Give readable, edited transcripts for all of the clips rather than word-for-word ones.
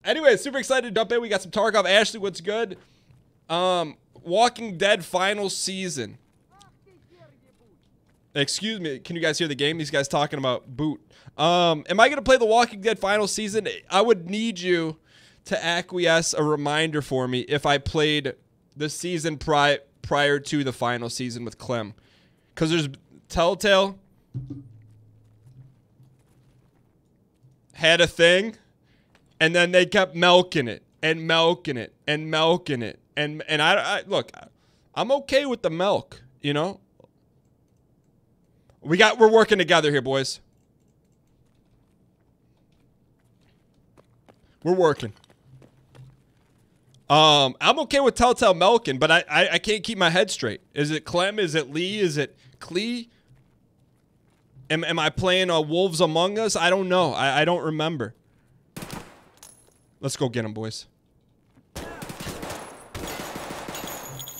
Anyway, super excited to dump in. We got some Tarkov. Ashley, what's good? Walking Dead final season. Excuse me. Can you guys hear the game? These guys talking about boot. Am I going to play the Walking Dead final season? I would need you to acquiesce a reminder for me if I played the season prior to the final season with Clem. Because there's Telltale had a thing, and then they kept milking it and milking it and milking it. And I look, I'm okay with the milk, you know? We're working together here, boys. We're working. I'm okay with Telltale milking, but I can't keep my head straight. Is it Clem? Is it Lee? Is it Clee? Am I playing Wolves Among Us? I don't know. I don't remember. Let's go get him, boys.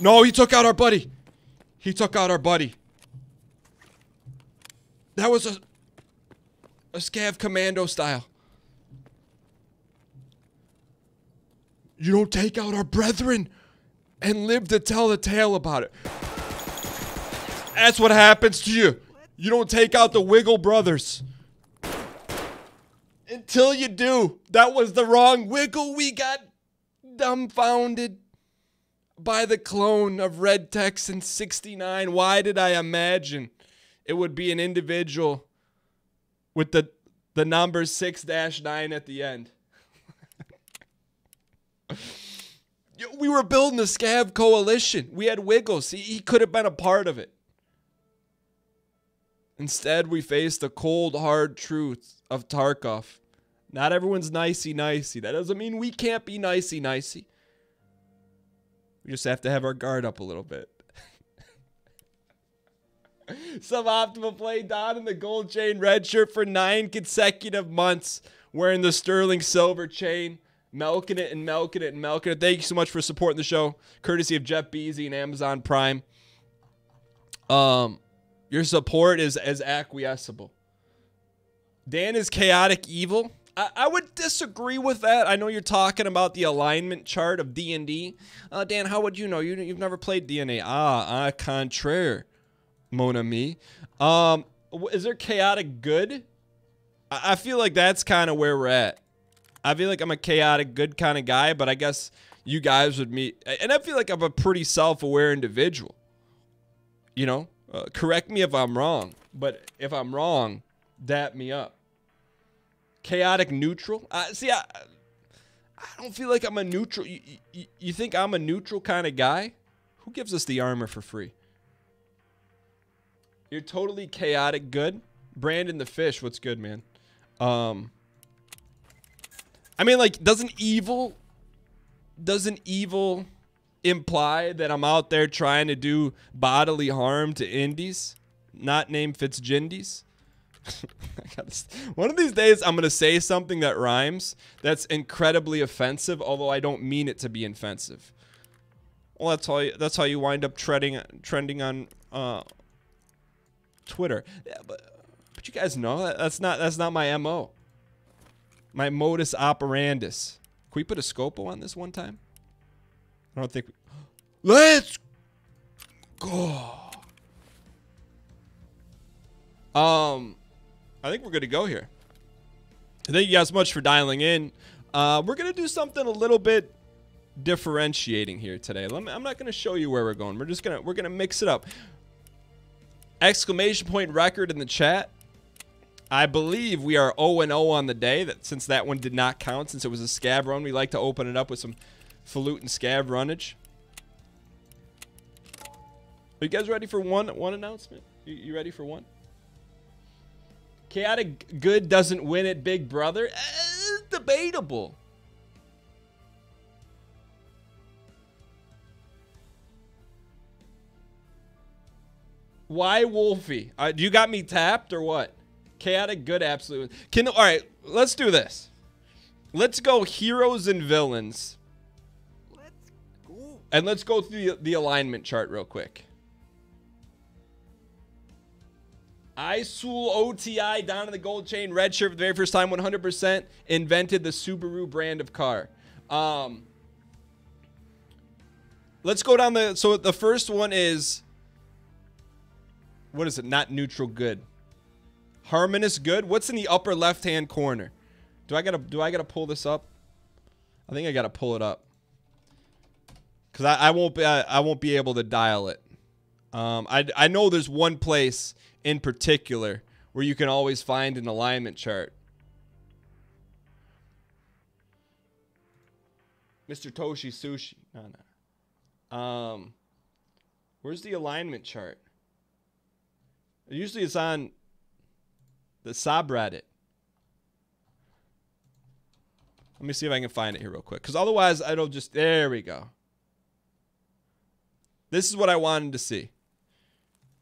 No, he took out our buddy. He took out our buddy. That was a scav commando style. You don't take out our brethren and live to tell the tale about it. That's what happens to you. You don't take out the Wiggle brothers. Until you do. That was the wrong Wiggle. We got dumbfounded by the clone of Red Texan 69. Why did I imagine it would be an individual with the number 6-9 at the end? We were building the Scav coalition. We had Wiggles. He could have been a part of it. Instead, we faced the cold, hard truth of Tarkov. Not everyone's nicey-nicey. That doesn't mean we can't be nicey-nicey. We just have to have our guard up a little bit. Suboptimal play down in the gold chain red shirt for 9 consecutive months. Wearing the sterling silver chain. Milking it and milking it and milking it. Thank you so much for supporting the show. Courtesy of Jeff Beasy and Amazon Prime. Your support is as acquiesceable. Dan is chaotic evil. I would disagree with that. I know you're talking about the alignment chart of D&D. Dan, how would you know? You've never played D&D. Contraire, mon ami. Is there chaotic good? I feel like that's kind of where we're at. I feel like I'm a chaotic good kind of guy, but I guess you guys would meet. And I feel like I'm a pretty self-aware individual. You know? Correct me if I'm wrong. But if I'm wrong, dap me up. Chaotic neutral? See, I don't feel like I'm a neutral. You think I'm a neutral kind of guy? Who gives us the armor for free? You're totally chaotic good? Brandon the Fish, what's good, man? I mean, like, doesn't evil imply that I'm out there trying to do bodily harm to indies? Not named Fitzgindies? One of these days, I'm going to say something that rhymes that's incredibly offensive, although I don't mean it to be offensive. Well, that's how you wind up trending on Twitter. Yeah, but you guys know that's not my MO. My modus operandus. Can we put a scopo on this one time? I don't think. Let's go. I think we're good to go here. Thank you guys so much for dialing in. We're gonna do something a little bit differentiating here today. I'm not gonna show you where we're going. We're gonna mix it up. Exclamation point record in the chat. I believe we are 0-0 on the day. Since that one did not count, since it was a scab run, we like to open it up with some falutin scab runnage. Are you guys ready for one announcement? You ready for one? Chaotic good doesn't win at Big Brother. Debatable. Why Wolfie? You got me tapped or what? Chaotic good, absolutely. All right, let's do this. Let's go heroes and villains. Let's go. And let's go through the alignment chart real quick. Isul OTI down in the gold chain, red shirt for the very first time, 100% invented the Subaru brand of car. Let's go down the, so the first one is, what is it? Not neutral good. Harmonious good. What's in the upper left-hand corner? Do I gotta pull this up? I think I gotta pull it up. Cause I won't be able to dial it. I know there's one place in particular where you can always find an alignment chart. Mr. Toshi Sushi. No. Where's the alignment chart? Usually it's on the subreddit. Let me see if I can find it here real quick. Because otherwise, I don't just... There we go. This is what I wanted to see.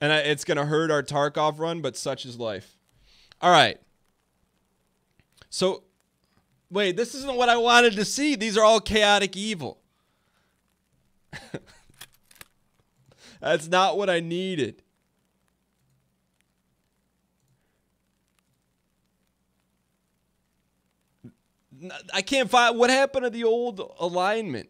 And it's going to hurt our Tarkov run, but such is life. All right. So, wait, this isn't what I wanted to see. These are all chaotic evil. That's not what I needed. I can't find... What happened to the old alignment?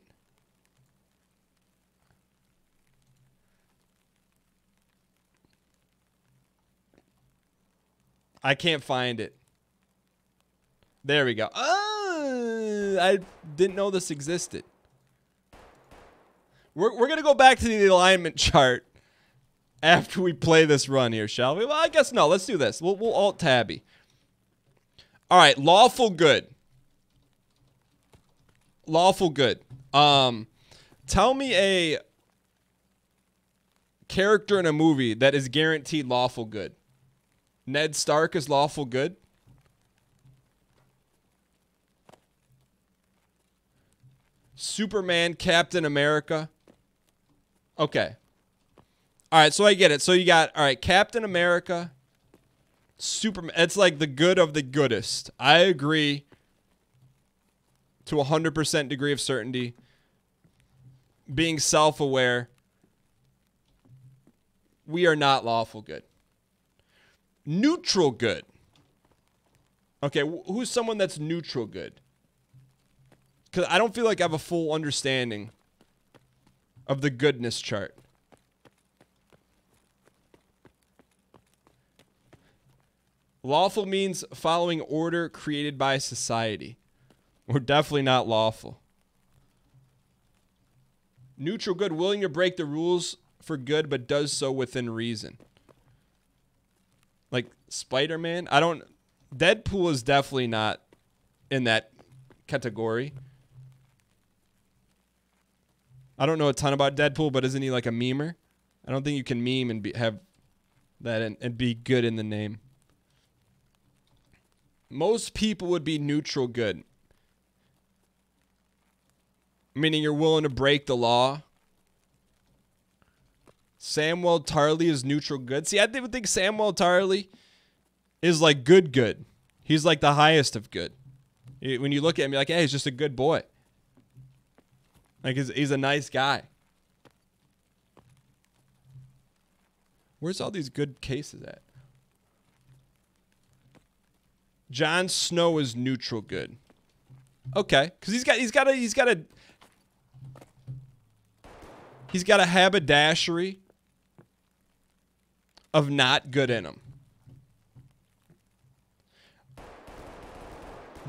I can't find it. There we go. I didn't know this existed. We're going to go back to the alignment chart after we play this run here, shall we? Well, I guess no. Let's do this. We'll Alt-Tabby. All right. Lawful good. Lawful good. Tell me a character in a movie that is guaranteed lawful good. Ned Stark is lawful good. Superman, Captain America. Okay. All right, so I get it. So you got, all right, Captain America, Superman. It's like the good of the goodest. I agree to 100% degree of certainty. Being self-aware. We are not lawful good. Neutral good. Okay, who's someone that's neutral good? Because I don't feel like I have a full understanding of the goodness chart. Lawful means following order created by society. We're definitely not lawful. Neutral good, willing to break the rules for good, but does so within reason. Like Spider-Man? Deadpool is definitely not in that category. I don't know a ton about Deadpool, but isn't he like a memer? I don't think you can meme and have that and be good in the name. Most people would be neutral good. Meaning you're willing to break the law. Samwell Tarly is neutral good. See, I would think Samwell Tarly is like good. He's like the highest of good. When you look at him, you're like, hey, he's just a good boy. Like, he's a nice guy. Where's all these good cases at? Jon Snow is neutral good. Okay, because he's got a haberdashery of not good in him.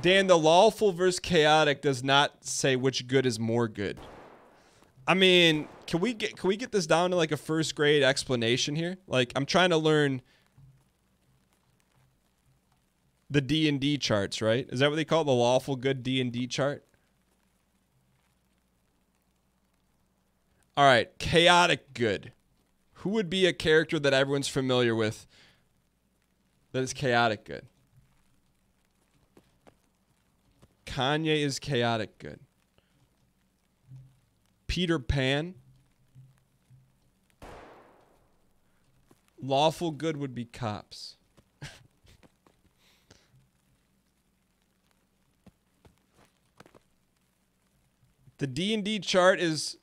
Dan, the lawful versus chaotic does not say which good is more good. I mean, can we get this down to like a first grade explanation here? Like, I'm trying to learn the D&D charts, right? Is that what they call it? The lawful good D&D chart? All right, chaotic good. Who would be a character that everyone's familiar with that is chaotic good? Kanye is chaotic good. Peter Pan. Lawful good would be cops. The D&D chart is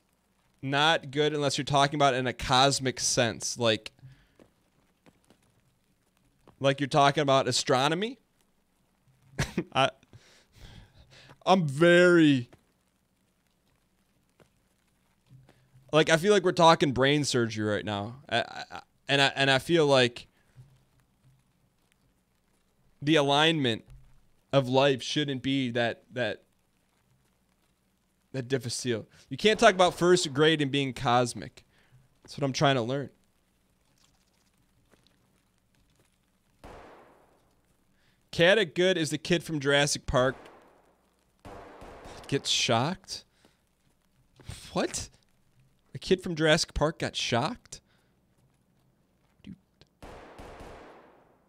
not good unless you're talking about it in a cosmic sense. Like, Like you're talking about astronomy. I'm very... Like, I feel like we're talking brain surgery right now. And I feel like the alignment of life shouldn't be that difficile. You can't talk about first grade and being cosmic. That's what I'm trying to learn. Chaotic Good is the kid from Jurassic Park. Gets shocked? What? A kid from Jurassic Park got shocked? Dude.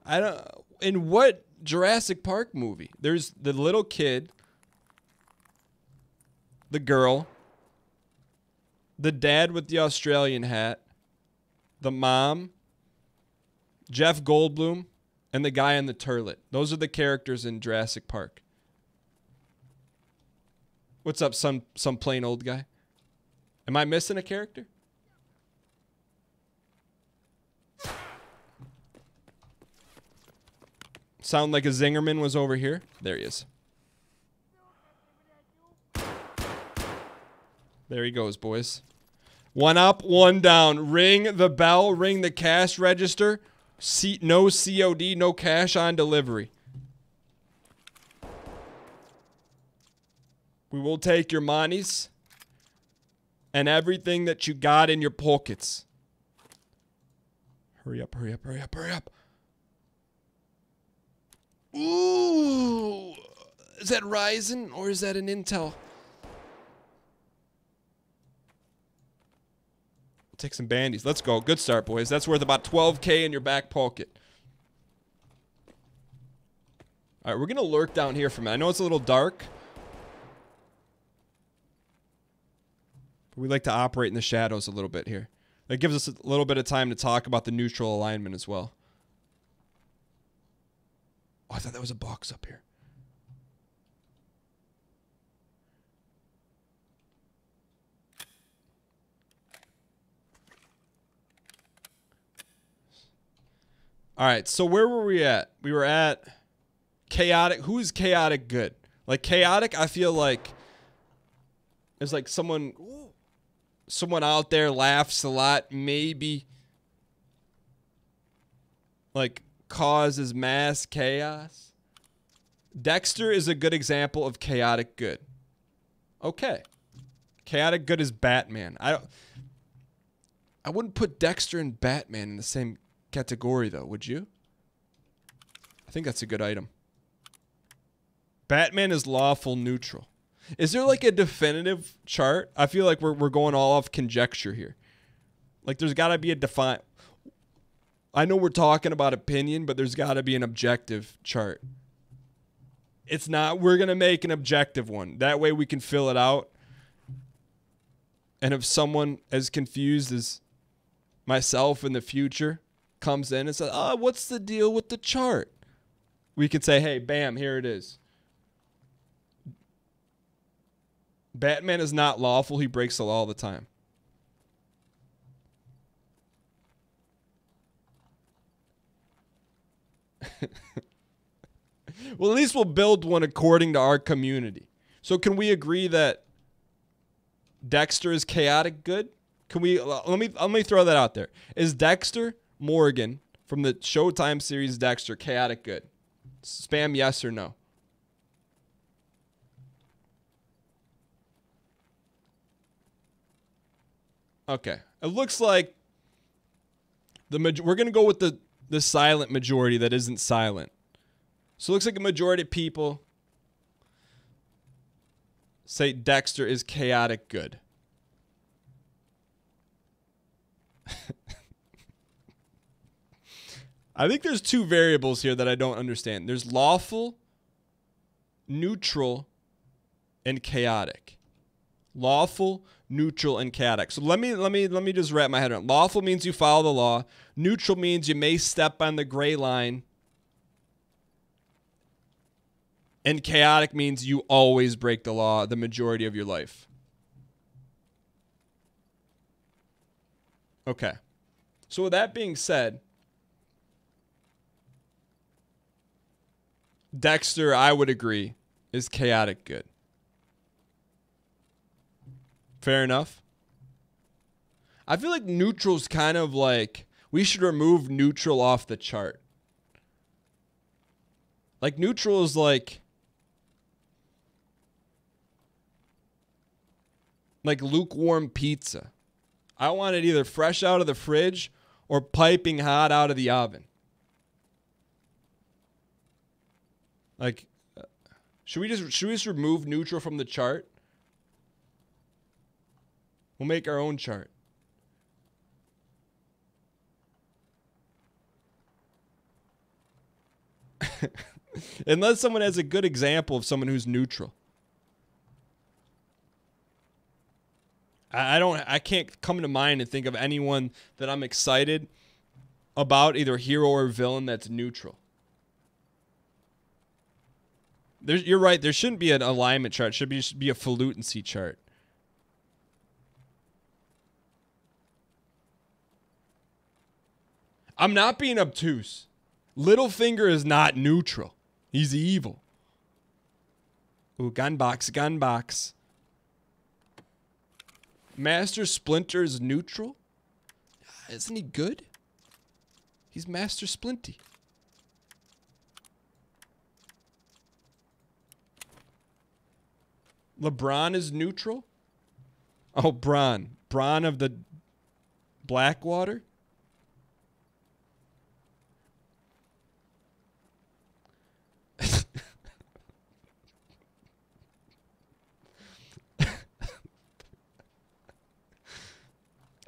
I don't... In what Jurassic Park movie? There's the little kid, the girl, the dad with the Australian hat, the mom, Jeff Goldblum, and the guy in the turlet. Those are the characters in Jurassic Park. What's up, some plain old guy? Am I missing a character? Sound like a Zingerman was over here. There he is. There he goes, boys. One up, one down. Ring the bell, ring the cash register. No COD, no cash on delivery. We will take your monies and everything that you got in your pockets. Hurry up, hurry up, hurry up, hurry up. Ooh. Is that Ryzen or is that an Intel? Take some bandies. Let's go. Good start, boys. That's worth about 12K in your back pocket. All right, we're going to lurk down here for a minute. I know it's a little dark. But we like to operate in the shadows a little bit here. That gives us a little bit of time to talk about the neutral alignment as well. Oh, I thought that was a box up here. All right, so where were we at? We were at chaotic. Who is chaotic good? Like chaotic, I feel like is like someone out there laughs a lot, maybe like causes mass chaos. Dexter is a good example of chaotic good. Okay. Chaotic good is Batman. I wouldn't put Dexter and Batman in the same category though, would you? I think that's a good item. Batman is lawful neutral. Is there like a definitive chart? I feel like we're going all off conjecture here. Like there's got to be a define. I know we're talking about opinion, but there's got to be an objective chart. It's not. We're going to make an objective one. That way we can fill it out. And if someone as confused as myself in the future comes in and says, "Oh, what's the deal with the chart?" We can say, "Hey, bam, here it is. Batman is not lawful. He breaks the law all the time." Well, at least we'll build one according to our community. So can we agree that Dexter is chaotic good? Can we let me throw that out there. Is Dexter Morgan from the Showtime series Dexter chaotic good? Spam yes or no. Okay. It looks like we're going to go with the silent majority that isn't silent. So it looks like a majority of people say Dexter is chaotic good. I think there's two variables here that I don't understand. There's lawful, neutral, and chaotic. Lawful, neutral, and chaotic. So let me just wrap my head around. Lawful means you follow the law. Neutral means you may step on the gray line. And chaotic means you always break the law the majority of your life. Okay. So with that being said, Dexter, I would agree, is chaotic good. Fair enough. I feel like neutral's kind of like, we should remove neutral off the chart. Like neutral is like lukewarm pizza. I want it either fresh out of the fridge or piping hot out of the oven. Like, should we just remove neutral from the chart? We'll make our own chart. Unless someone has a good example of someone who's neutral. I can't come to mind and think of anyone that I'm excited about, either hero or villain, that's neutral. You're right, there shouldn't be an alignment chart. It should be a falutency chart. I'm not being obtuse. Littlefinger is not neutral. He's evil. Ooh, gunbox, gunbox. Master Splinter is neutral? Isn't he good? He's Master Splinty. LeBron is neutral? Oh, Bron. Bron of the Blackwater?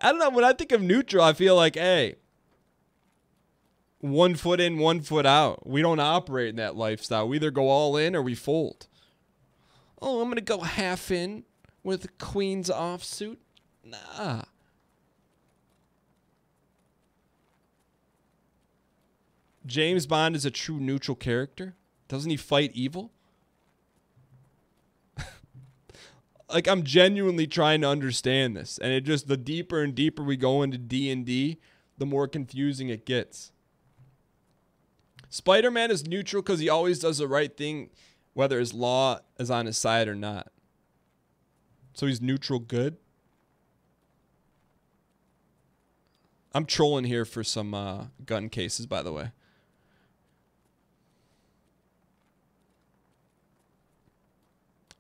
I don't know. When I think of neutral, I feel like, hey, 1 foot in, 1 foot out. We don't operate in that lifestyle. We either go all in or we fold. Oh, I'm going to go half in with a Queen's offsuit. Nah. James Bond is a true neutral character. Doesn't he fight evil? Like, I'm genuinely trying to understand this. And it just, the deeper and deeper we go into D&D, the more confusing it gets. Spider-Man is neutral because he always does the right thing, whether his law is on his side or not. So he's neutral good. I'm trolling here for some gun cases, by the way.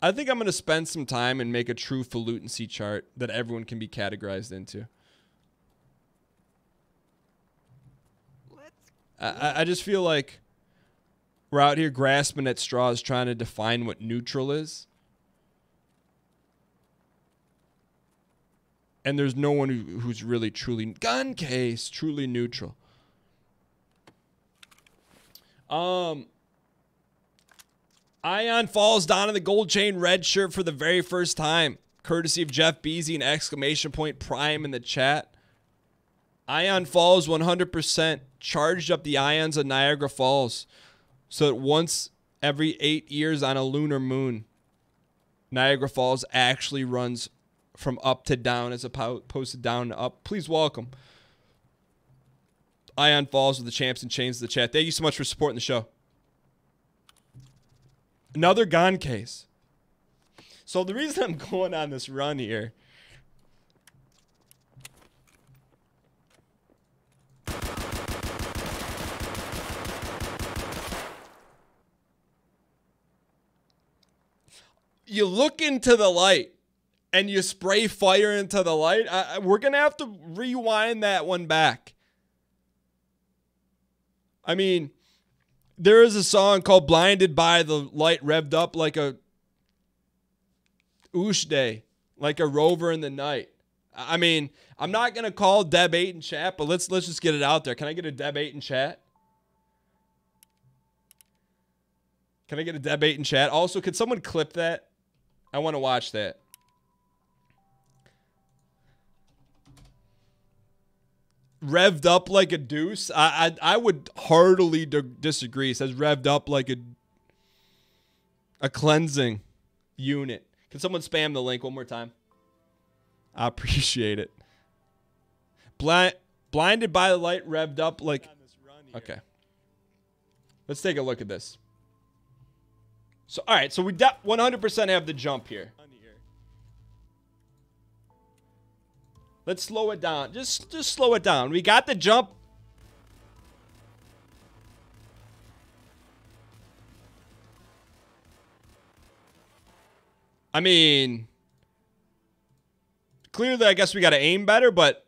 I think I'm going to spend some time and make a true falutency chart that everyone can be categorized into. I just feel like we're out here grasping at straws trying to define what neutral is. And there's no one who's really truly gun case, truly neutral. Ion falls down in the gold chain red shirt for the very first time, courtesy of Jeff Beasy and exclamation point Prime in the chat. Ion Falls 100% charged up the ions of Niagara Falls so that once every 8 years on a lunar moon, Niagara Falls actually runs from up to down as opposed to down to up. Please welcome Ion Falls with the champs and chains of the chat. Thank you so much for supporting the show. Another gun case. So the reason I'm going on this run here, you look into the light and you spray fire into the light. We're going to have to rewind that one back. I mean, there is a song called Blinded by the Light Revved Up like a Oosh Day, like a rover in the night. I mean, I'm not going to call Deb 8 in chat, but let's just get it out there. Can I get a Deb 8 in chat? Can I get a Deb 8 in chat? Also, could someone clip that? I want to watch that. Revved up like a deuce. I would heartily disagree. It says revved up like a cleansing unit. Can someone spam the link one more time? I appreciate it. Blinded by the light, revved up like... Okay. Let's take a look at this. So, all right. So we 100% have the jump here. Let's slow it down. Just slow it down. We got the jump. I mean, clearly, I guess we got to aim better, but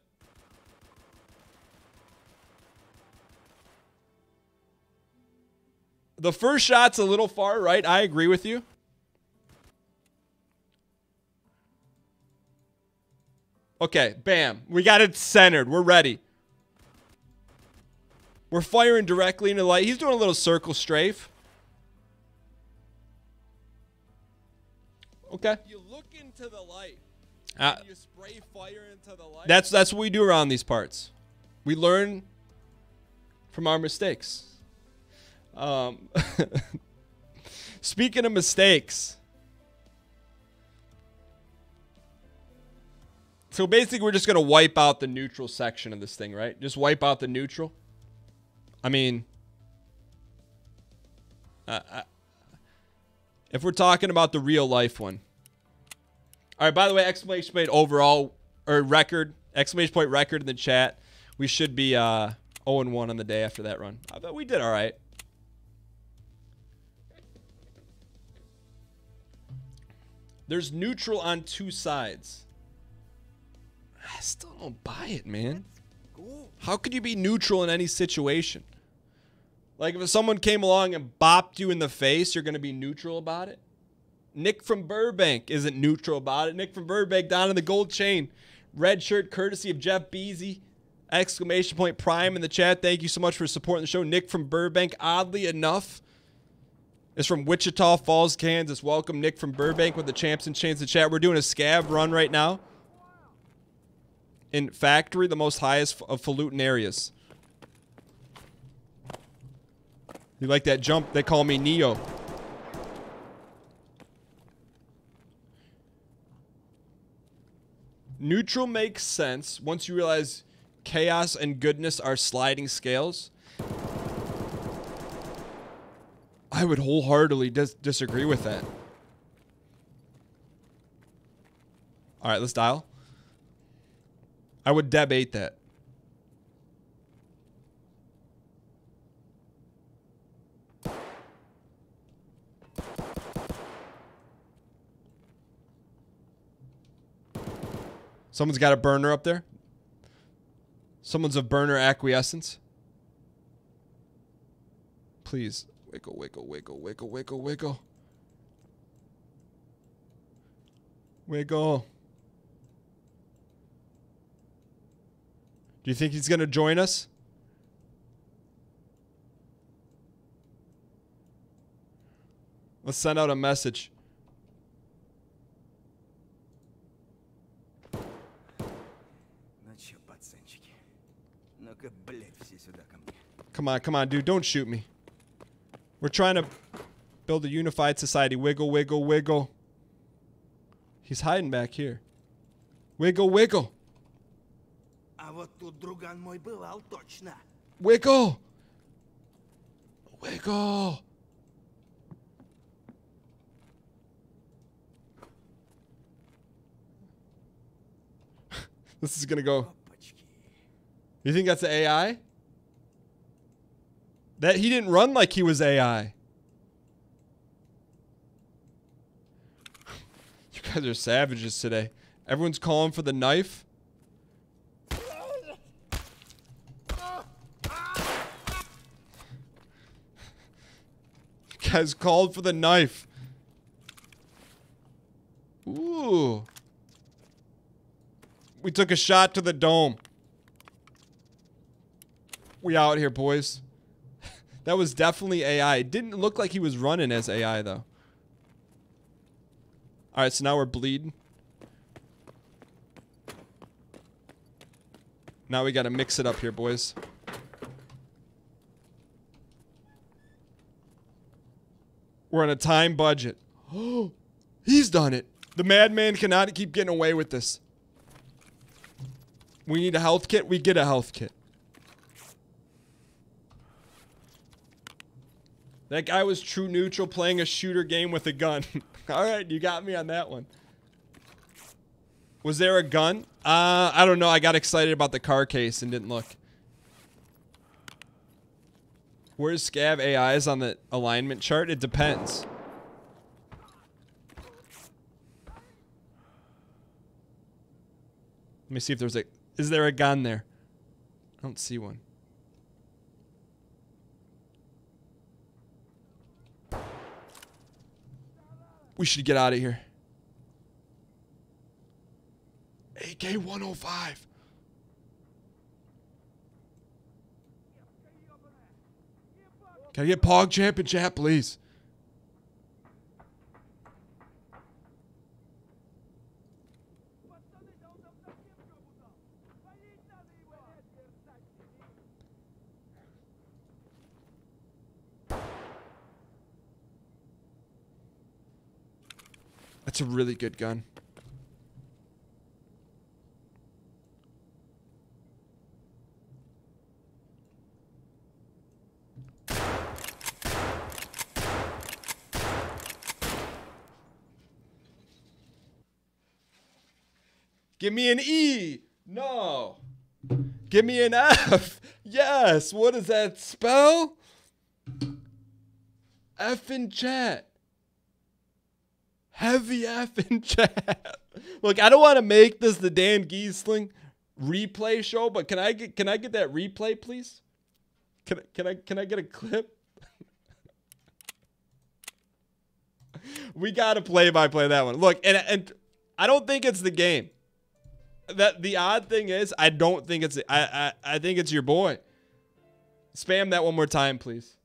the first shot's a little far right. I agree with you. Okay, bam. We got it centered. We're ready. We're firing directly into the light. He's doing a little circle strafe. Okay. You look into the light. You spray fire into the light. That's what we do around these parts. We learn from our mistakes. Speaking of mistakes. So basically we're just going to wipe out the neutral section of this thing, right? Just wipe out the neutral. I mean, if we're talking about the real life one. All right, by the way, exclamation point overall, or record, exclamation point record in the chat. We should be 0-1 on the day after that run. I bet we did all right. There's neutral on two sides. I still don't buy it, man. How could you be neutral in any situation? Like if someone came along and bopped you in the face, you're going to be neutral about it? Nick from Burbank isn't neutral about it. Nick from Burbank down in the gold chain. Red shirt courtesy of Jeff Beasy. Exclamation point prime in the chat. Thank you so much for supporting the show. Nick from Burbank, oddly enough, is from Wichita Falls, Kansas. Welcome, Nick from Burbank with the Champs and Chains in the chat. We're doing a scab run right now. In Factory, the most highest of falutin areas. You like that jump? They call me Neo. Neutral makes sense once you realize chaos and goodness are sliding scales. I would wholeheartedly disagree with that. All right, let's dial. I would debate that. Someone's got a burner up there. Someone's of burner acquiescence. Please. Wiggle, wiggle, wiggle, wiggle, wiggle, wiggle. Wiggle. Do you think he's going to join us? Let's send out a message. Come on, dude. Don't shoot me. We're trying to build a unified society. Wiggle, wiggle, wiggle. He's hiding back here. Wiggle, wiggle. Wiggle. Wiggle. This is going to go. You think that's the AI? That he didn't run like he was AI. You guys are savages today. Everyone's calling for the knife. You guys called for the knife. Ooh. We took a shot to the dome. We out here, boys. That was definitely AI. It didn't look like he was running as AI, though. Alright, so now we're bleeding. Now we gotta mix it up here, boys. We're on a time budget. Oh, he's done it. The madman cannot keep getting away with this. We need a health kit. We get a health kit. That guy was true neutral playing a shooter game with a gun. All right, you got me on that one. Was there a gun? I don't know. I got excited about the car case and didn't look. Where's Scav AIs on the alignment chart? It depends. Let me see if there's a... Is there a gun there? I don't see one. We should get out of here. AK 105. Can I get Pog Champ in chat, please? That's a really good gun. Give me an E. No. Give me an F. Yes. What does that spell? F in chat. Heavy F in chat. Look, I don't want to make this the Dan Giesling replay show, but can I get that replay, please? Can I get a clip? We gotta play that one. Look, and I don't think it's the game. That the odd thing is, I don't think it's I think it's your boy. Spam that one more time, please.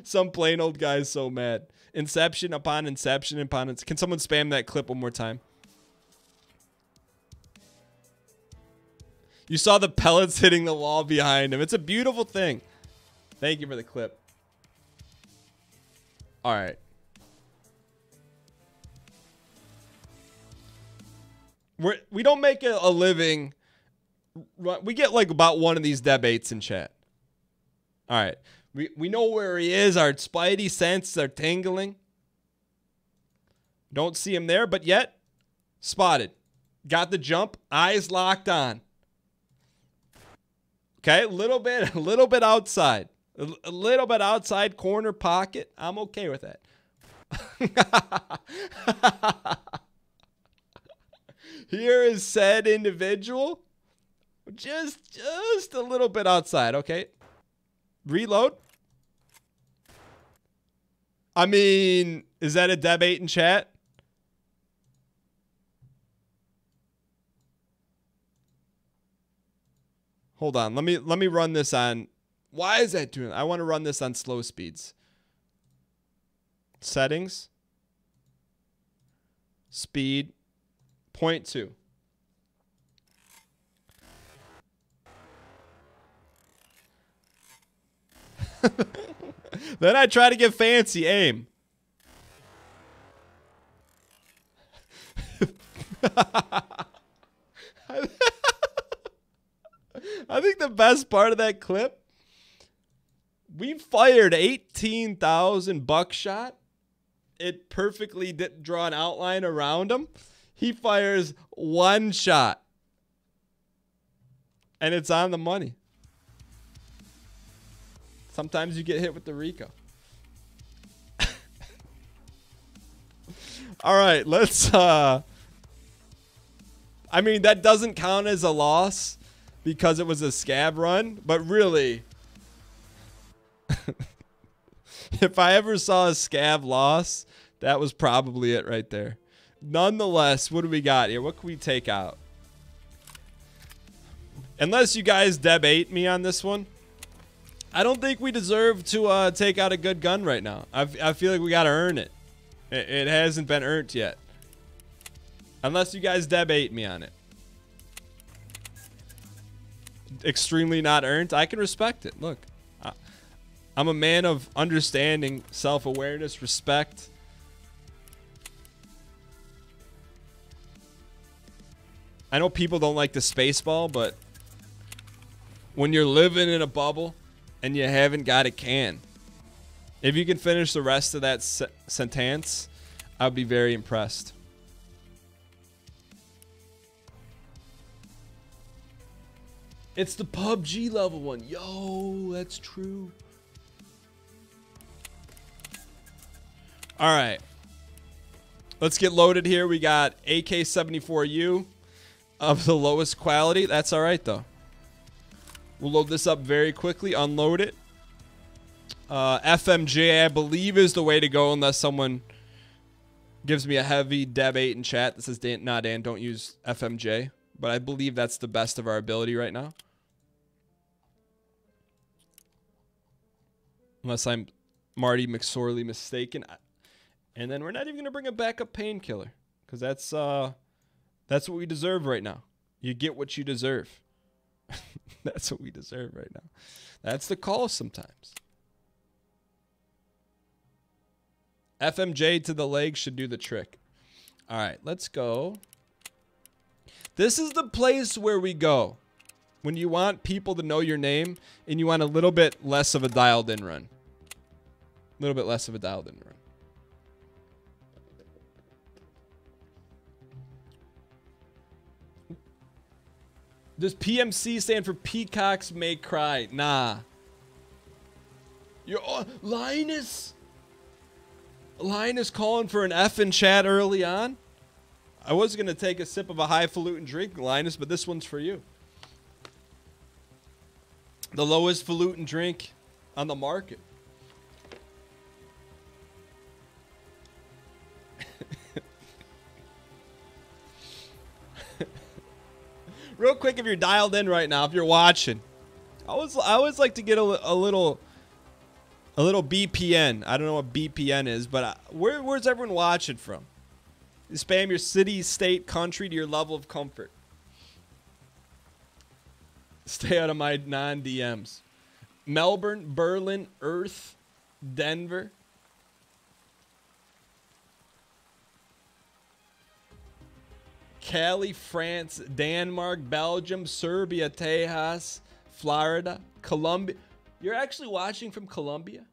Some plain old guy is so mad. Inception upon inception upon Can someone spam that clip one more time? You saw the pellets hitting the wall behind him. It's a beautiful thing. Thank you for the clip. All right. We don't make a living. We get like about one of these debates in chat. All right. We know where he is. Our spidey senses are tingling. Don't see him there, but yet spotted. Got the jump. Eyes locked on. Okay, a little bit outside. A little bit outside corner pocket. I'm okay with that. Here is said individual. Just a little bit outside, okay? Reload. I mean, is that a debate in chat? Hold on. Let me run this on. Why is that doing? I want to run this on slow speeds. Settings. Speed. 0.2. Then I try to get fancy aim. I think the best part of that clip, we fired 18,000 buckshot. It perfectly didn't draw an outline around him. He fires one shot. And it's on the money. Sometimes you get hit with the Rico. All right, let's I mean, that doesn't count as a loss because it was a scab run, but really if I ever saw a scab loss, that was probably it right there. Nonetheless, what do we got here? What can we take out? Unless you guys debate me on this one, I don't think we deserve to take out a good gun right now. I feel like we got to earn it. It hasn't been earned yet. Unless you guys debate me on it. Extremely not earned. I can respect it. Look, I'm a man of understanding, self-awareness, respect. I know people don't like the space ball, but when you're living in a bubble and you haven't got a can, If you can finish the rest of that sentence, I'd be very impressed. It's the PUBG level one. Yo, that's true. All right. Let's get loaded here. We got AK-74U of the lowest quality. That's all right, though. We'll load this up very quickly, unload it. FMJ, I believe, is the way to go unless someone gives me a heavy debate in chat that says, Dan, nah, Dan, don't use FMJ. But I believe that's the best of our ability right now. Unless I'm Marty McSorley mistaken. And then we're not even going to bring a backup painkiller. Because that's what we deserve right now. You get what you deserve. That's what we deserve right now. That's the call sometimes. FMJ to the leg should do the trick. All right, let's go. This is the place where we go when you want people to know your name and you want a little bit less of a dialed-in run. A little bit less of a dialed-in run. Does PMC stand for Peacocks May Cry? Nah. You're Linus. Linus calling for an F in chat early on. I was going to take a sip of a highfalutin drink, Linus, but this one's for you. The lowest falutin drink on the market. Real quick, if you're dialed in right now, if you're watching, I always like to get a little BPN. I don't know what BPN is, but where's everyone watching from? You spam your city, state, country to your level of comfort. Stay out of my non-DMs. Melbourne, Berlin, Earth, Denver. Cali, France, Denmark, Belgium, Serbia, Tejas, Florida, Colombia. You're actually watching from Colombia?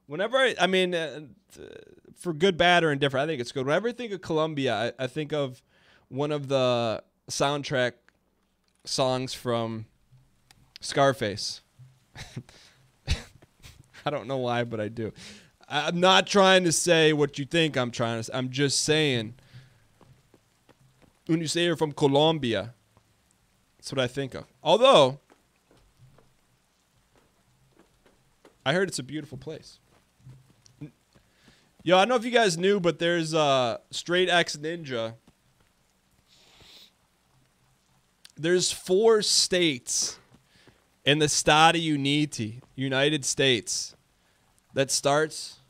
Whenever I mean, for good, bad, or indifferent, I think it's good. Whenever I think of Colombia, I think of one of the soundtrack songs from Scarface. I don't know why, but I do. I'm not trying to say what you think I'm trying to say. I'm just saying, when you say you're from Colombia, that's what I think of. Although, I heard it's a beautiful place. Yo, I don't know if you guys knew, but there's Straight X Ninja. There's 4 states in the Stati Uniti, United States, that starts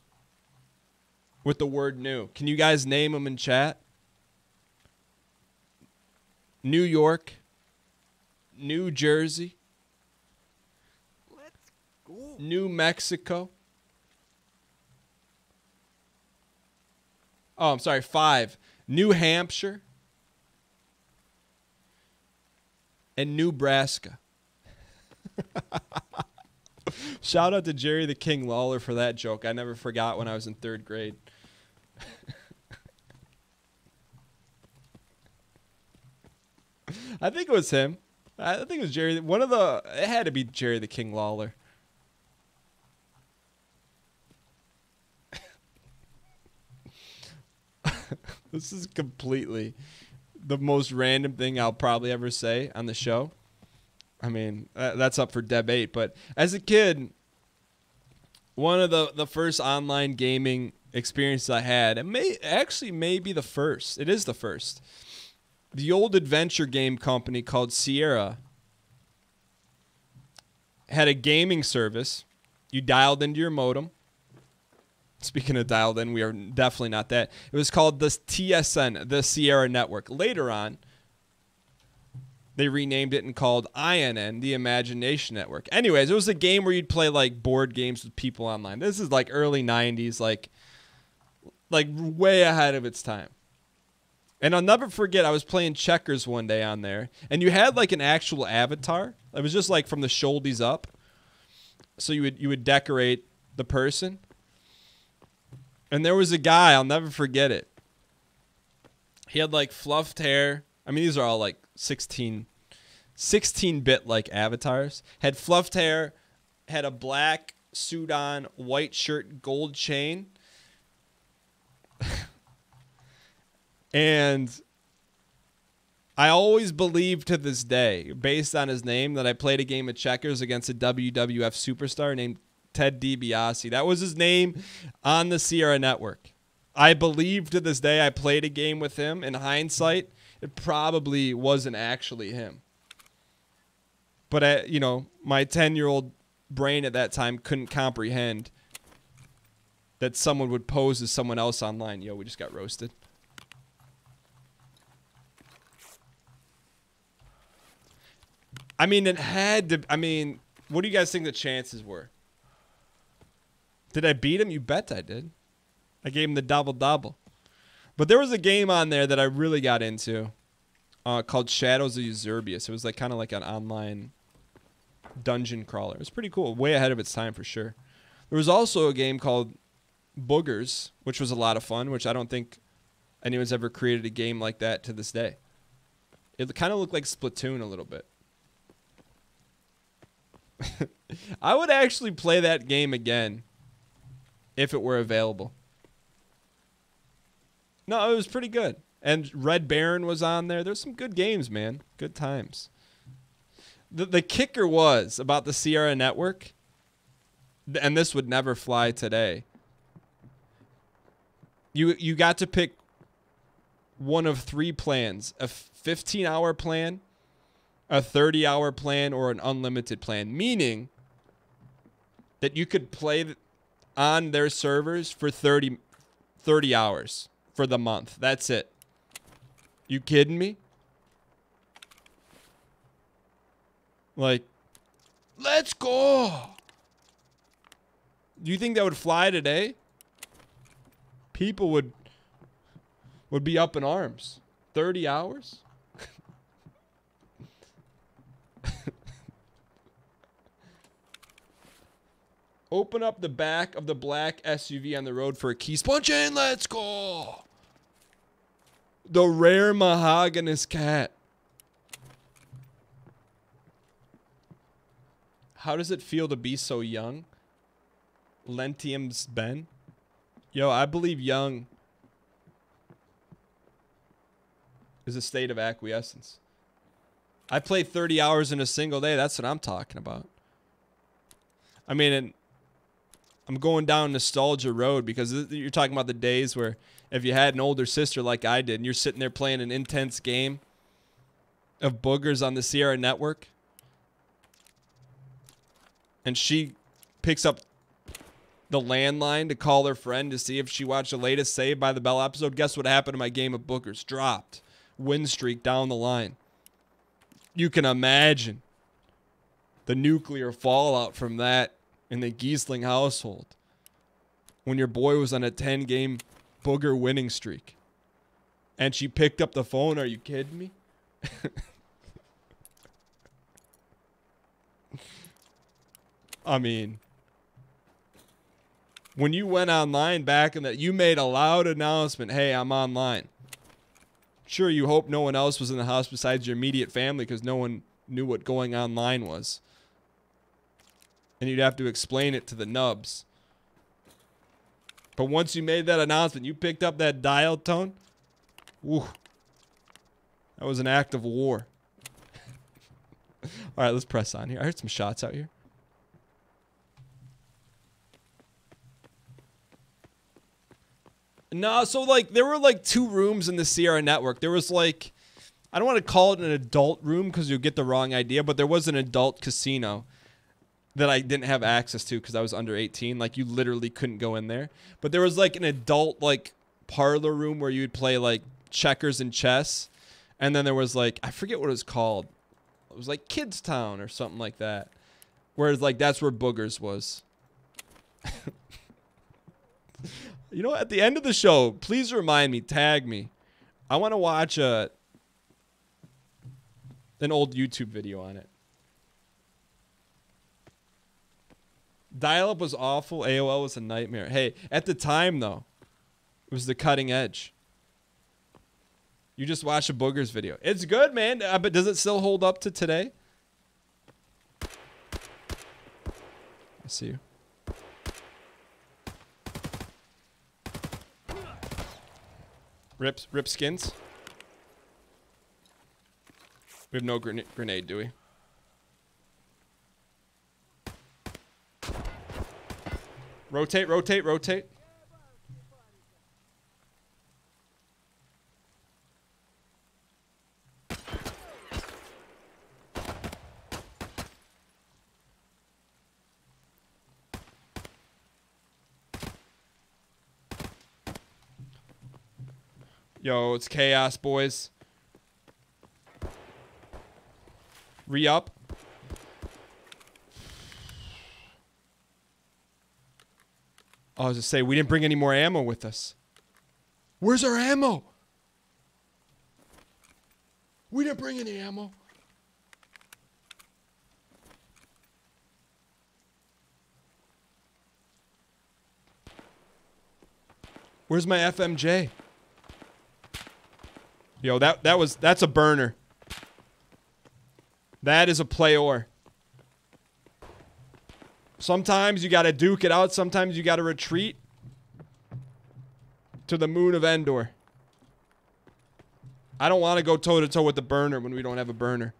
with the word new. Can you guys name them in chat? New York, New Jersey, Let's go. New Mexico. Oh, I'm sorry, 5. New Hampshire and Nebraska. Shout out to Jerry the King Lawler for that joke. I never forgot when I was in 3rd grade. I think it was him. I think it was Jerry. It had to be Jerry the King Lawler. This is completely the most random thing I'll probably ever say on the show. I mean, that's up for debate. But as a kid, one of the first online gaming experiences I had, it may be the first. It is the first. The old adventure game company called Sierra had a gaming service. You dialed into your modem. Speaking of dialed in, we are definitely not that. It was called the TSN, the Sierra Network. Later on, they renamed it and called INN, the Imagination Network. Anyways, it was a game where you'd play like board games with people online. This is like early 90s, like way ahead of its time. And I'll never forget, I was playing checkers one day on there, and you had like an actual avatar. It was just like from the shoulders up. So you would decorate the person. And there was a guy, I'll never forget it. He had like fluffed hair. I mean, these are all like 16-bit like avatars. Had fluffed hair, had a black suit on, white shirt, gold chain. And I always believe to this day, based on his name, that I played a game of checkers against a WWF superstar named Ted DiBiase. That was his name on the Sierra Network. I believe to this day I played a game with him. In hindsight, it probably wasn't actually him. But, my 10-year-old brain at that time couldn't comprehend that someone would pose as someone else online. Yo, we just got roasted. I mean, it had to... I mean, what do you guys think the chances were? Did I beat him? You bet I did. I gave him the double-double. But there was a game on there that I really got into called Shadows of Eusebius. It was like kind of like an online dungeon crawler. It was pretty cool. Way ahead of its time for sure. There was also a game called Boogers, which was a lot of fun, which I don't think anyone's ever created a game like that to this day. It kind of looked like Splatoon a little bit. I would actually play that game again if it were available. No, it was pretty good. And Red Baron was on there. There's some good games, man. Good times. The kicker was about the Sierra Network, and this would never fly today. You got to pick one of 3 plans: a 15-hour plan, a 30-hour plan, or an unlimited plan, meaning that you could play on their servers for 30 hours for the month. That's it. You kidding me? Like, let's go. Do you think that would fly today? People would be up in arms. 30 hours? Open up the back of the black SUV on the road for a key sponge and let's go. The rare mahogany's cat. How does it feel to be so young? Lentium's Ben. Yo, I believe young is a state of acquiescence. I play 30 hours in a single day. That's what I'm talking about. I mean, and I'm going down nostalgia road because you're talking about the days where if you had an older sister like I did and you're sitting there playing an intense game of Boogers on the Sierra Network and she picks up the landline to call her friend to see if she watched the latest Saved by the Bell episode, guess what happened to my game of Boogers? Dropped. Win streak down the line. You can imagine the nuclear fallout from that in the Giesling household when your boy was on a 10-game Booger winning streak and she picked up the phone. Are you kidding me? I mean, when you went online back in that, you made a loud announcement, hey, I'm online. Sure, you hope no one else was in the house besides your immediate family because no one knew what going online was. And you'd have to explain it to the nubs. But once you made that announcement, you picked up that dial tone. Woo. That was an act of war. All right, let's press on here. I heard some shots out here. No, so like there were like 2 rooms in the Sierra Network. There was like, I don't want to call it an adult room because you'll get the wrong idea, but there was an adult casino that I didn't have access to because I was under 18. Like you literally couldn't go in there. But there was like an adult like parlor room where you'd play like checkers and chess. And then there was like, I forget what it was called. It was like Kids Town or something like that. Whereas like that's where Boogers was. You know, at the end of the show, please remind me, tag me. I want to watch an old YouTube video on it. Dial-up was awful. AOL was a nightmare. Hey, at the time, though, it was the cutting edge. You just watch a Boogers video. It's good, man. But does it still hold up to today? I see you. Rip skins. We have no grenade, do we? Rotate, rotate, rotate. Yo, it's chaos, boys. Re-up. I was just say we didn't bring any more ammo with us. Where's our ammo? We didn't bring any ammo. Where's my FMJ? Yo, that's a burner. That is a playor. Sometimes you got to duke it out. Sometimes you got to retreat to the moon of Endor. I don't want to go toe-to-toe with the burner when we don't have a burner.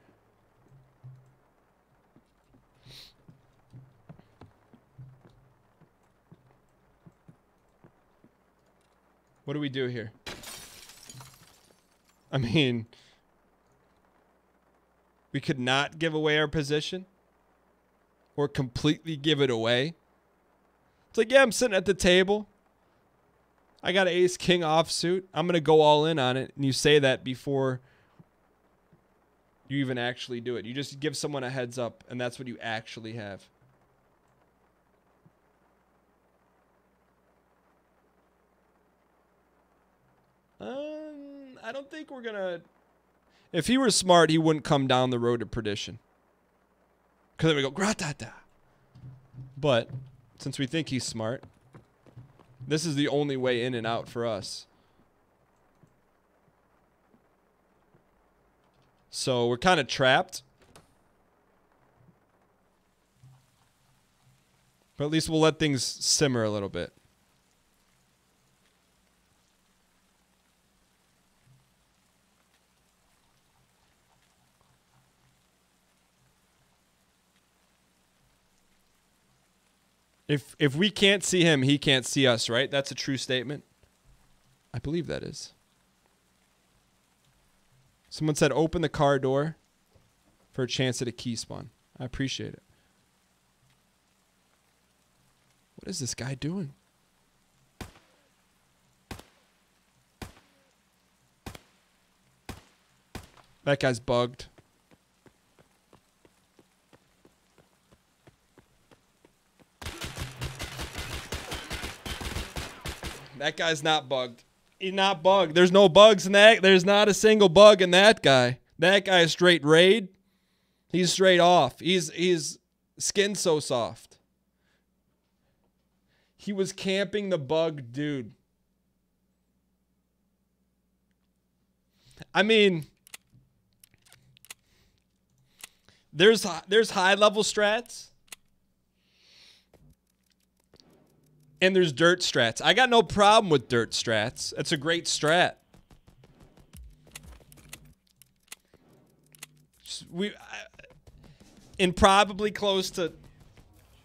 What do we do here? I mean, we could not give away our position or completely give it away. It's like, yeah, I'm sitting at the table. I got an ace king offsuit. I'm going to go all in on it. And you say that before you even actually do it. You just give someone a heads up, and that's what you actually have. I don't think we're going to... If he were smart, he wouldn't come down the road to perdition. Because then we go, gratata. But since we think he's smart, this is the only way in and out for us. So we're kind of trapped. But at least we'll let things simmer a little bit. If we can't see him, he can't see us, right? That's a true statement. I believe that is. Someone said open the car door for a chance at a key spawn. I appreciate it. What is this guy doing? That guy's bugged. That guy's not bugged. He's not bugged. There's no bugs in that. There's not a single bug in that guy. That guy is straight raid. He's straight off. He's skin so soft. He was camping the bug dude. I mean, there's high level strats. And there's dirt strats. I got no problem with dirt strats. It's a great strat. In probably close to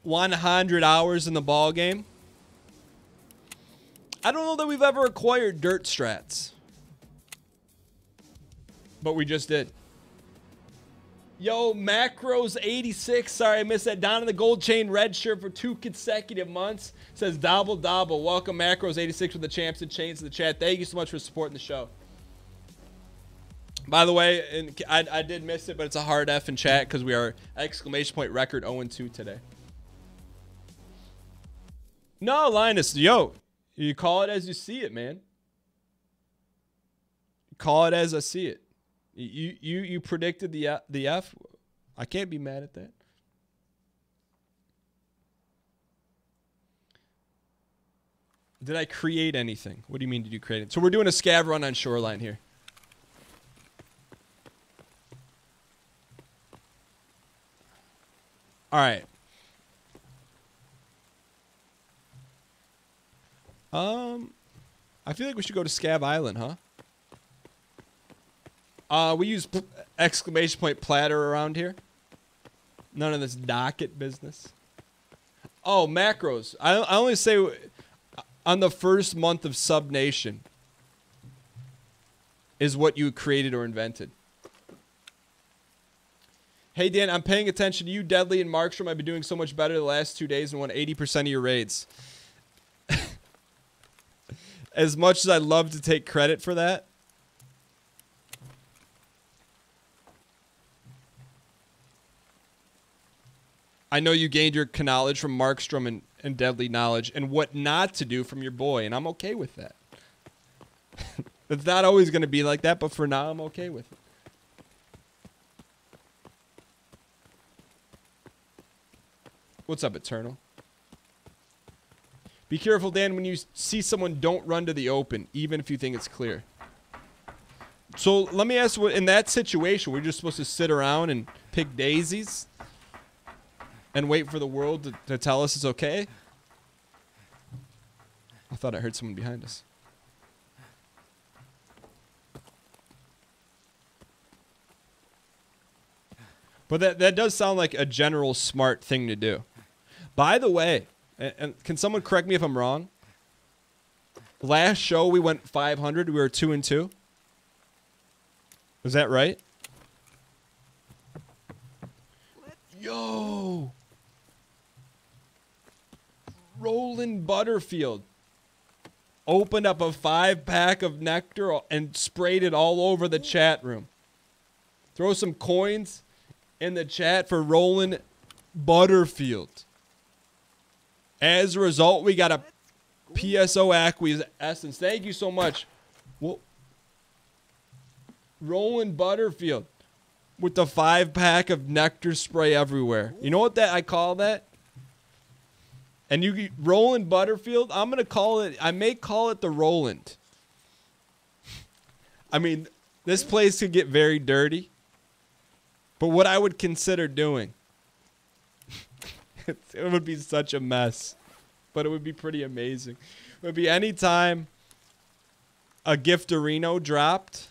100 hours in the ball game, I don't know that we've ever acquired dirt strats. But we just did. Yo, Macros 86. Sorry I missed that. Down in the gold chain red shirt for 2 consecutive months. Says Dobble Dobble. Welcome Macros 86 with the champs and chains in the chat. Thank you so much for supporting the show. By the way, and I did miss it, but it's a hard F in chat because we are exclamation point record 0-2 today. No, Linus. Yo, you call it as you see it, man. Call it as I see it. You predicted the F. I can't be mad at that. Did I create anything? What do you mean did you create it? So we're doing a scav run on Shoreline here. All right. I feel like we should go to Scav Island, huh? We use exclamation point platter around here. None of this docket business. Oh, macros. I only say on the first month of Sub Nation is what you created or invented. Hey, Dan, I'm paying attention to you, Deadly, and Markstrom. I've been doing so much better the last 2 days and won 80% of your raids. As much as I love to take credit for that, I know you gained your knowledge from Markstrom and Deadly knowledge and what not to do from your boy, and I'm okay with that. It's not always going to be like that, but for now, I'm okay with it. What's up, Eternal? Be careful, Dan, when you see someone, don't run to the open, even if you think it's clear. So let me ask, in that situation, we're just supposed to sit around and pick daisies and wait for the world to tell us it's okay? I thought I heard someone behind us. But that does sound like a general smart thing to do. By the way, and can someone correct me if I'm wrong? Last show we went 500. We were 2-2. Was that right? Yo! Roland Butterfield opened up a 5-pack of nectar and sprayed it all over the chat room. Throw some coins in the chat for Roland Butterfield. As a result, we got a PSO acquiescence. Thank you so much. Well, Roland Butterfield with the 5-pack of nectar spray everywhere. You know what I call that? And you, Roland Butterfield, I'm going to call it, I may call it the Roland. I mean, this place could get very dirty. But what I would consider doing, it would be such a mess, but it would be pretty amazing. It would be any time a Gifterino dropped,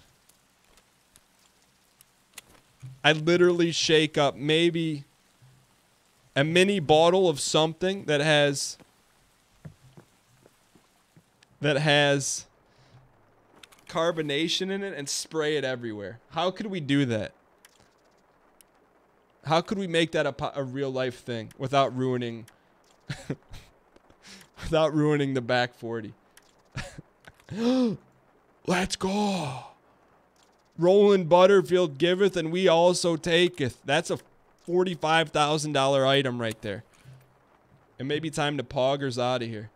I'd literally shake up maybe a mini bottle of something that has carbonation in it and spray it everywhere. How could we do that? How could we make that a real life thing without ruining the back 40? Let's go. Roland Butterfield giveth and we also taketh. That's a $45,000 item right there. It may be time to poggers out of here.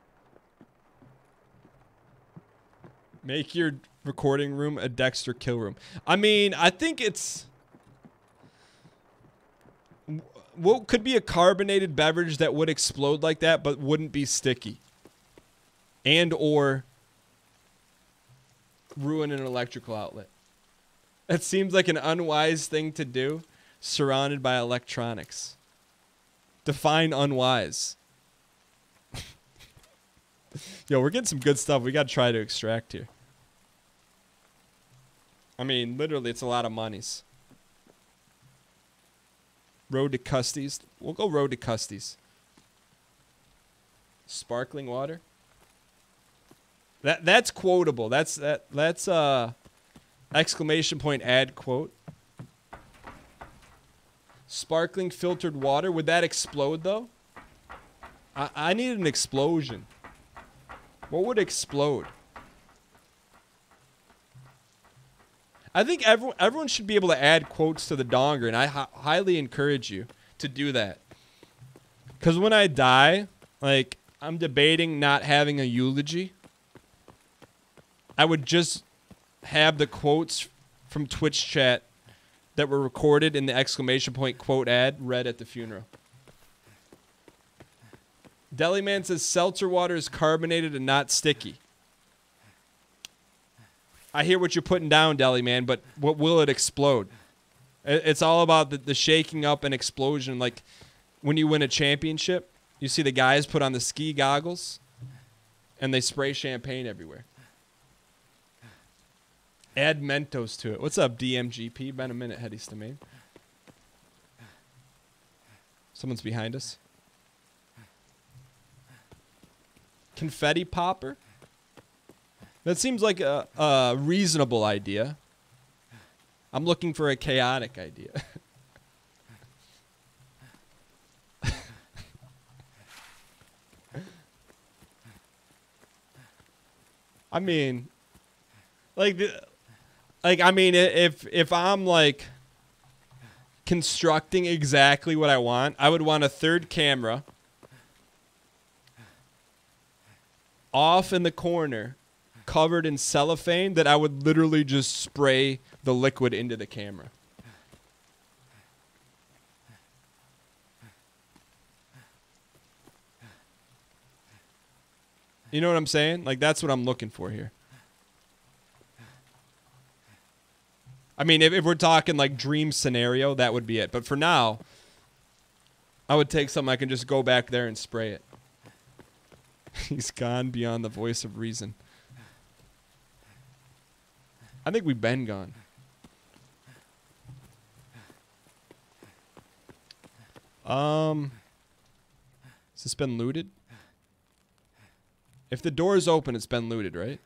Make your recording room a Dexter kill room. I mean, I think it's... What could be a carbonated beverage that would explode like that but wouldn't be sticky? And or ruin an electrical outlet. That seems like an unwise thing to do surrounded by electronics. Define unwise. Yo, we're getting some good stuff. We got to try to extract here. I mean, literally, it's a lot of monies. Road to Custy's. We'll go Road to Custy's. Sparkling water. That's quotable. That's exclamation point ad quote. Sparkling filtered water. Would that explode though? I need an explosion. What would explode? I think everyone should be able to add quotes to the donger, and I highly encourage you to do that. Because when I die, like, I'm debating not having a eulogy. I would just have the quotes from Twitch chat that were recorded in the exclamation point quote ad read at the funeral. Deliman says seltzer water is carbonated and not sticky. I hear what you're putting down, Deliman, but what will it explode? It's all about the shaking up and explosion. Like when you win a championship, you see the guys put on the ski goggles and they spray champagne everywhere. Add Mentos to it. What's up, DMGP? Been a minute, Headies to me. Someone's behind us. Confetti popper? That seems like a reasonable idea. I'm looking for a chaotic idea. I mean, if I'm like constructing exactly what I want, I would want a third camera off in the corner, covered in cellophane, that I would literally just spray the liquid into the camera. You know what I'm saying? Like, that's what I'm looking for here. I mean, if we're talking like dream scenario, that would be it. But for now, I would take something I can just go back there and spray it. He's gone beyond the voice of reason. I think we've been gone. Has this been looted? If the door is open, it's been looted, right?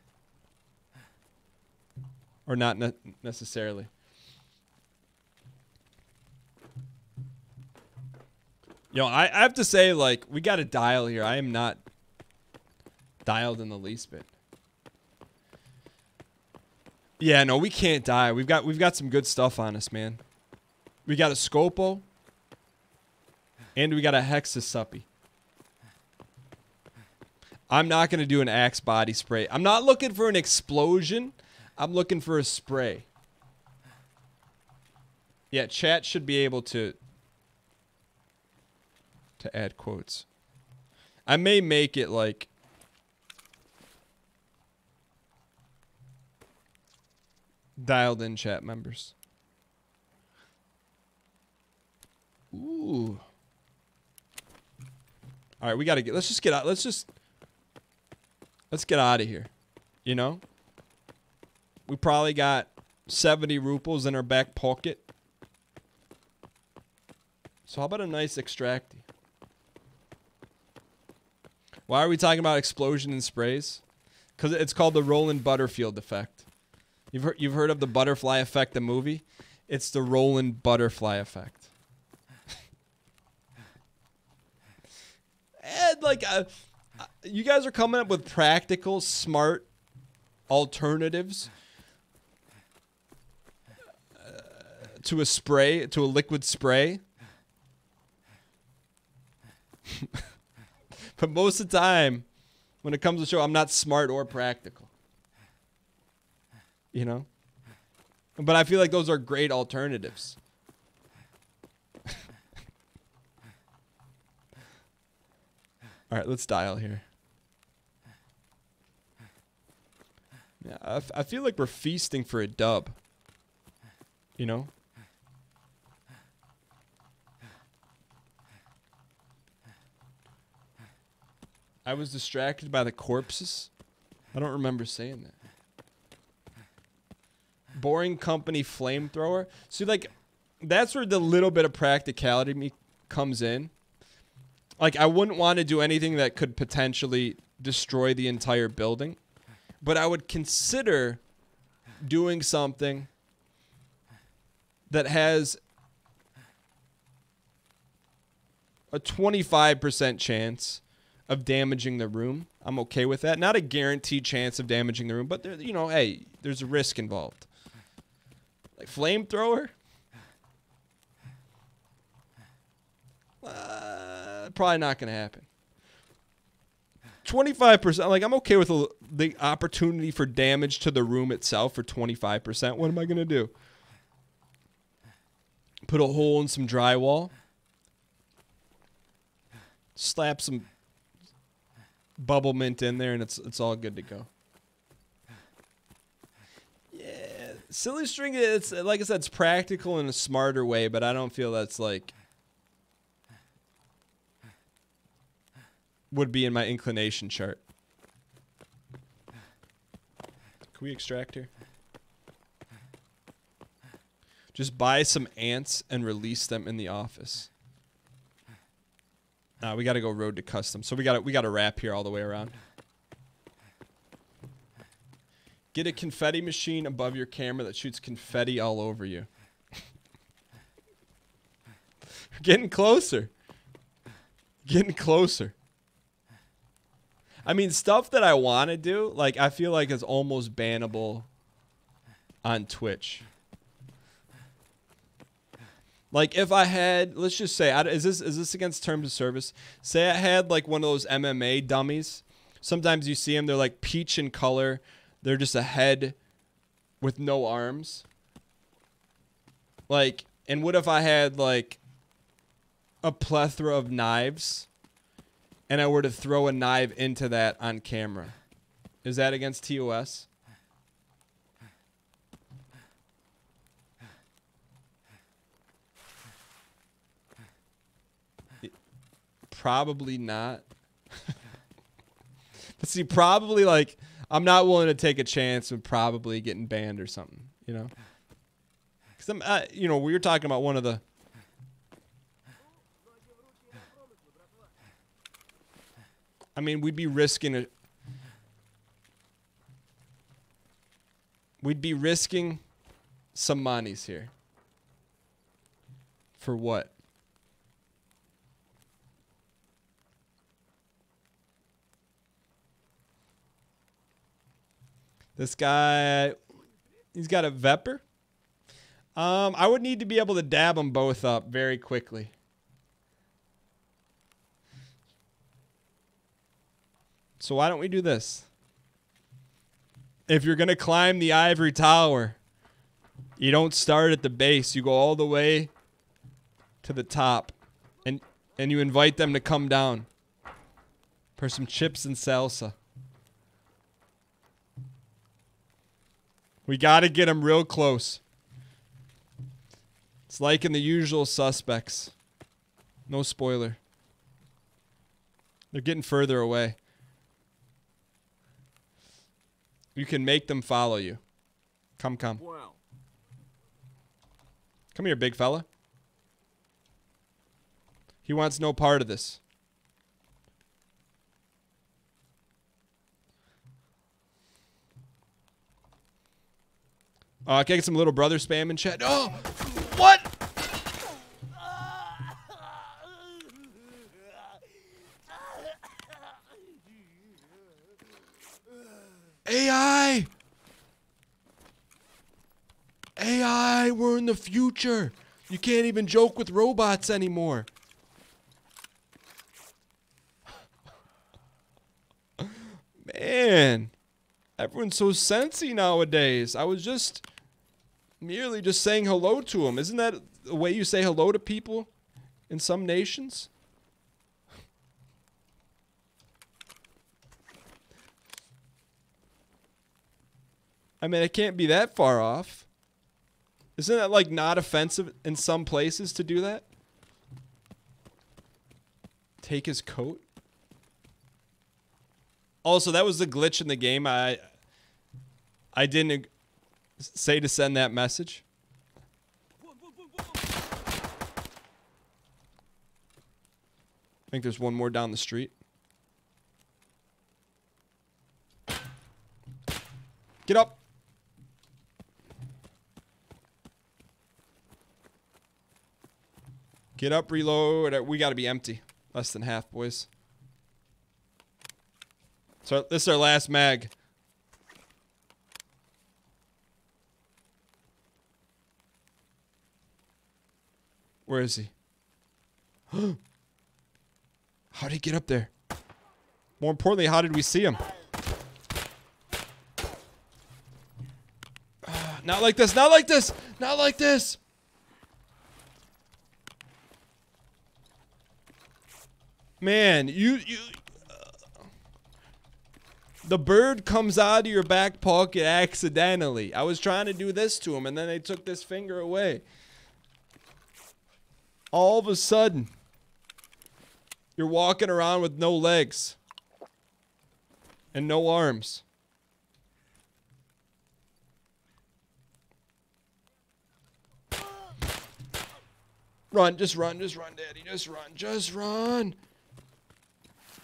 Or not necessarily. Yo, I have to say, like, we got a dial here. I am not dialed in the least bit. Yeah, no, we can't die. We've got some good stuff on us, man. We got a Scopo. And we got a Hexasuppy. I'm not going to do an Axe body spray. I'm not looking for an explosion. I'm looking for a spray. Yeah, chat should be able to add quotes. I may make it like dialed in chat members. Ooh. All right, we got to get, let's just get out. Let's get out of here. You know? We probably got 70 ruples in our back pocket. So how about a nice extracty? Why are we talking about explosion and sprays? Because it's called the Roland Butterfield effect. You've heard of the butterfly effect, the movie? It's the Roland Butterfly effect. And like, you guys are coming up with practical, smart alternatives to a spray, to a liquid spray. But most of the time, when it comes to show, I'm not smart or practical. You know? But I feel like those are great alternatives. All right, let's dial here. Yeah, I feel like we're feasting for a dub. You know? I was distracted by the corpses. I don't remember saying that. Boring company flamethrower. See, like, that's where the little bit of practicality me comes in. Like, I wouldn't want to do anything that could potentially destroy the entire building. But I would consider doing something that has a 25% chance of damaging the room. I'm okay with that. Not a guaranteed chance of damaging the room, but there, you know, hey, there's a risk involved. Like flamethrower? Probably not going to happen. 25%, like I'm okay with the opportunity for damage to the room itself for 25%. What am I going to do? Put a hole in some drywall? Slap some bubble mint in there, and it's all good to go. Yeah, silly string. It's like I said, it's practical in a smarter way, but I don't feel that's like would be in my inclination chart. Can we extract here? Just buy some ants and release them in the office. We got to go road to custom. So we got to wrap here all the way around. Get a confetti machine above your camera that shoots confetti all over you. Getting closer. Getting closer. I mean, stuff that I want to do, like I feel like is almost bannable on Twitch. Like if I had, let's just say, is this against terms of service? Say I had like one of those MMA dummies. Sometimes you see them, they're like peach in color. They're just a head with no arms. Like, and what if I had like a plethora of knives and I were to throw a knife into that on camera? Is that against TOS? Probably not. But see, probably like I'm not willing to take a chance with probably getting banned or something, you know? Because I'm, you know, we were talking about one of the. I mean, we'd be risking it. We'd be risking some monies here. For what? This guy, he's got a Vepper. I would need to be able to dab them both up very quickly. So why don't we do this? If you're going to climb the ivory tower, you don't start at the base. You go all the way to the top. And you invite them to come down for some chips and salsa. We got to get them real close. It's like in The Usual Suspects. No spoiler. They're getting further away. You can make them follow you. Come. Wow. Come here, big fella. He wants no part of this. Can I get some little brother spam in chat? Oh, what? AI! AI, we're in the future. You can't even joke with robots anymore. Man, everyone's so sensy nowadays. I was just merely just saying hello to them. Isn't that the way you say hello to people in some nations? I mean, it can't be that far off. Isn't that like not offensive in some places to do that? Take his coat? Also, that was the glitch in the game. I didn't say to send that message. I think there's one more down the street. Get up. Get up, reload. We got to be empty. Less than half, boys. So this is our last mag. Where is he? How did he get up there? More importantly, how did we see him? Not like this, not like this, not like this. Man, The bird comes out of your back pocket accidentally. I was trying to do this to him, and then they took this finger away. All of a sudden, you're walking around with no legs and no arms. Run, just run, Daddy. Just run.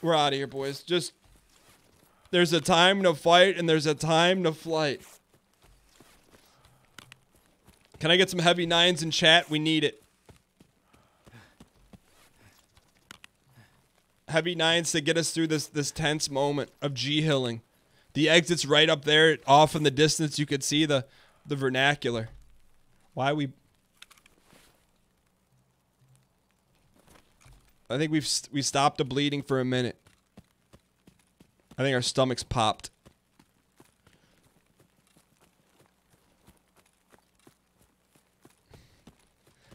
We're out of here, boys. There's a time to fight and there's a time to flight. Can I get some heavy 9s in chat? We need it. Heavy 9s to get us through this tense moment of G-hilling. The exit's right up there. Off in the distance, you could see the vernacular. Why we... I think we stopped the bleeding for a minute. I think our stomachs popped.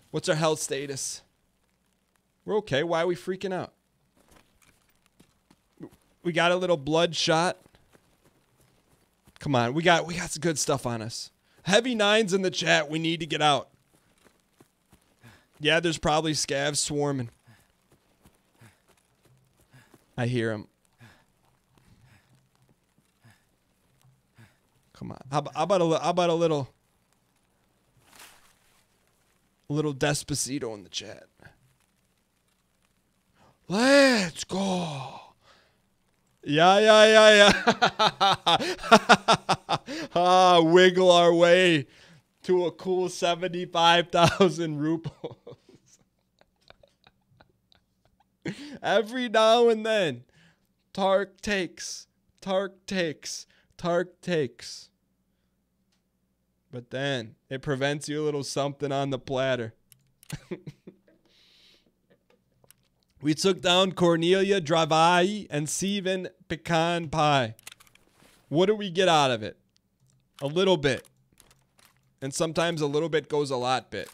What's our health status? We're okay. Why are we freaking out? We got a little bloodshot. Come on, we got some good stuff on us. Heavy 9s in the chat. We need to get out. Yeah, there's probably scavs swarming. I hear him. Come on. How about a little Despacito in the chat? Let's go. Yeah. Wiggle our way to a cool 75,000 rupees. Every now and then, Tark takes. But then, it prevents you a little something on the platter. We took down Cornelia Dravai and Steven Pecan Pie. What do we get out of it? A little bit. And sometimes a little bit goes a lot bit.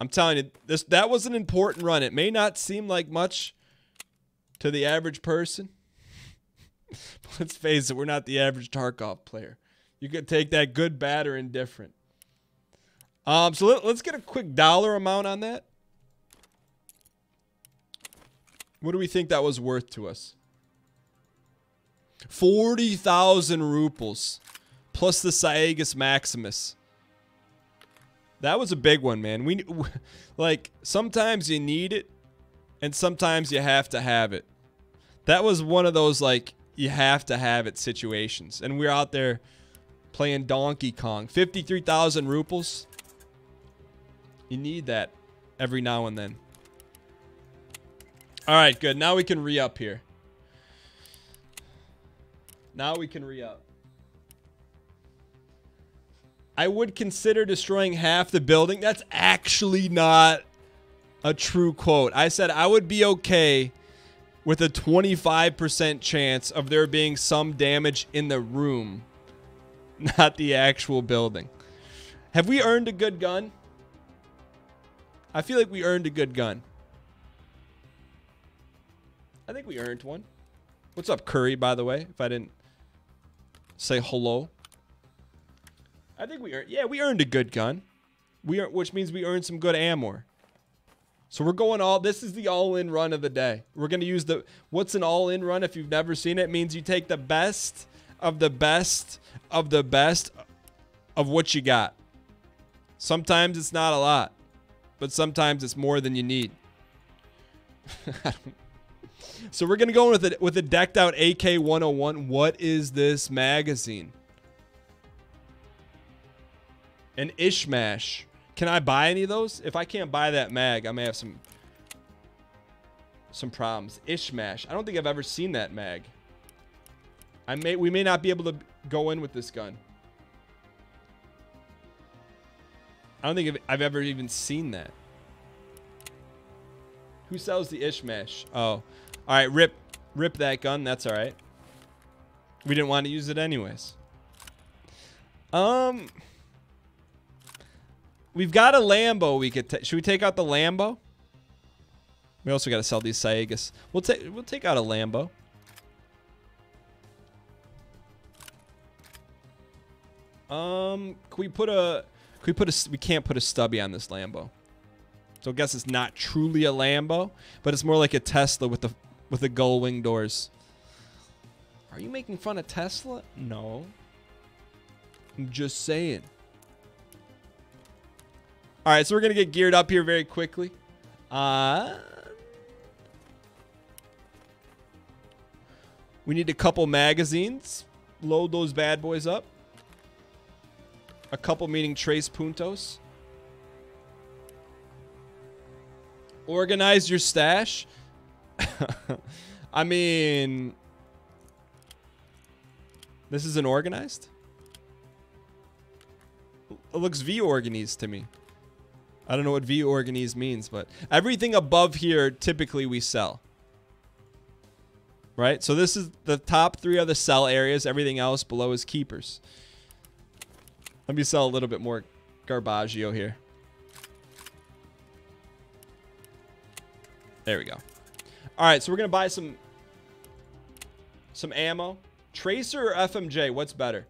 I'm telling you, that was an important run. It may not seem like much to the average person. But let's face it, we're not the average Tarkov player. You could take that good, bad, or indifferent. So let's get a quick dollar amount on that. What do we think that was worth to us? 40,000 rupees. Plus the Siegus Maximus. That was a big one, man. Like, sometimes you need it, and sometimes you have to have it. That was one of those, like, you have to have it situations. And we're out there playing Donkey Kong. 53,000 rupees. You need that every now and then. All right, good. Now we can re-up here. Now we can re-up. I would consider destroying half the building. That's actually not a true quote. I said I would be okay with a 25% chance of there being some damage in the room, not the actual building. Have we earned a good gun? I feel like we earned a good gun. I think we earned one. What's up, Curry, by the way, if I didn't say hello? I think we earned, yeah, we earned a good gun. Which means we earned some good ammo. So we're going this is the all-in run of the day. We're going to use what's an all-in run if you've never seen it? It means you take the best of the best of the best of what you got. Sometimes it's not a lot, but sometimes it's more than you need. So we're going to go with a decked out AK-101. What is this magazine? An Ishmash. Can I buy any of those? If I can't buy that mag, I may have some problems. Ishmash. I don't think I've ever seen that mag. We may not be able to go in with this gun. I don't think I've ever even seen that. Who sells the Ishmash? Oh. All right, rip that gun. That's all right. We didn't want to use it anyways. We've got a Lambo we could should we take out the Lambo? We also got to sell these Siegus. We'll take out a Lambo. We can't put a stubby on this Lambo. So I guess it's not truly a Lambo, but it's more like a Tesla with the gull wing doors. Are you making fun of Tesla? No. I'm just saying. All right, so we're going to get geared up here very quickly. We need a couple magazines. Load those bad boys up. A couple meaning Tres Puntos. Organize your stash. I mean, this isn't organized. It looks V-organized to me. I don't know what V-organized means, but everything above here typically we sell. Right? So this is the top 3 are the sell areas. Everything else below is keepers. Let me sell a little bit more Garbaggio here. There we go. All right, so we're going to buy some ammo. Tracer or FMJ, what's better?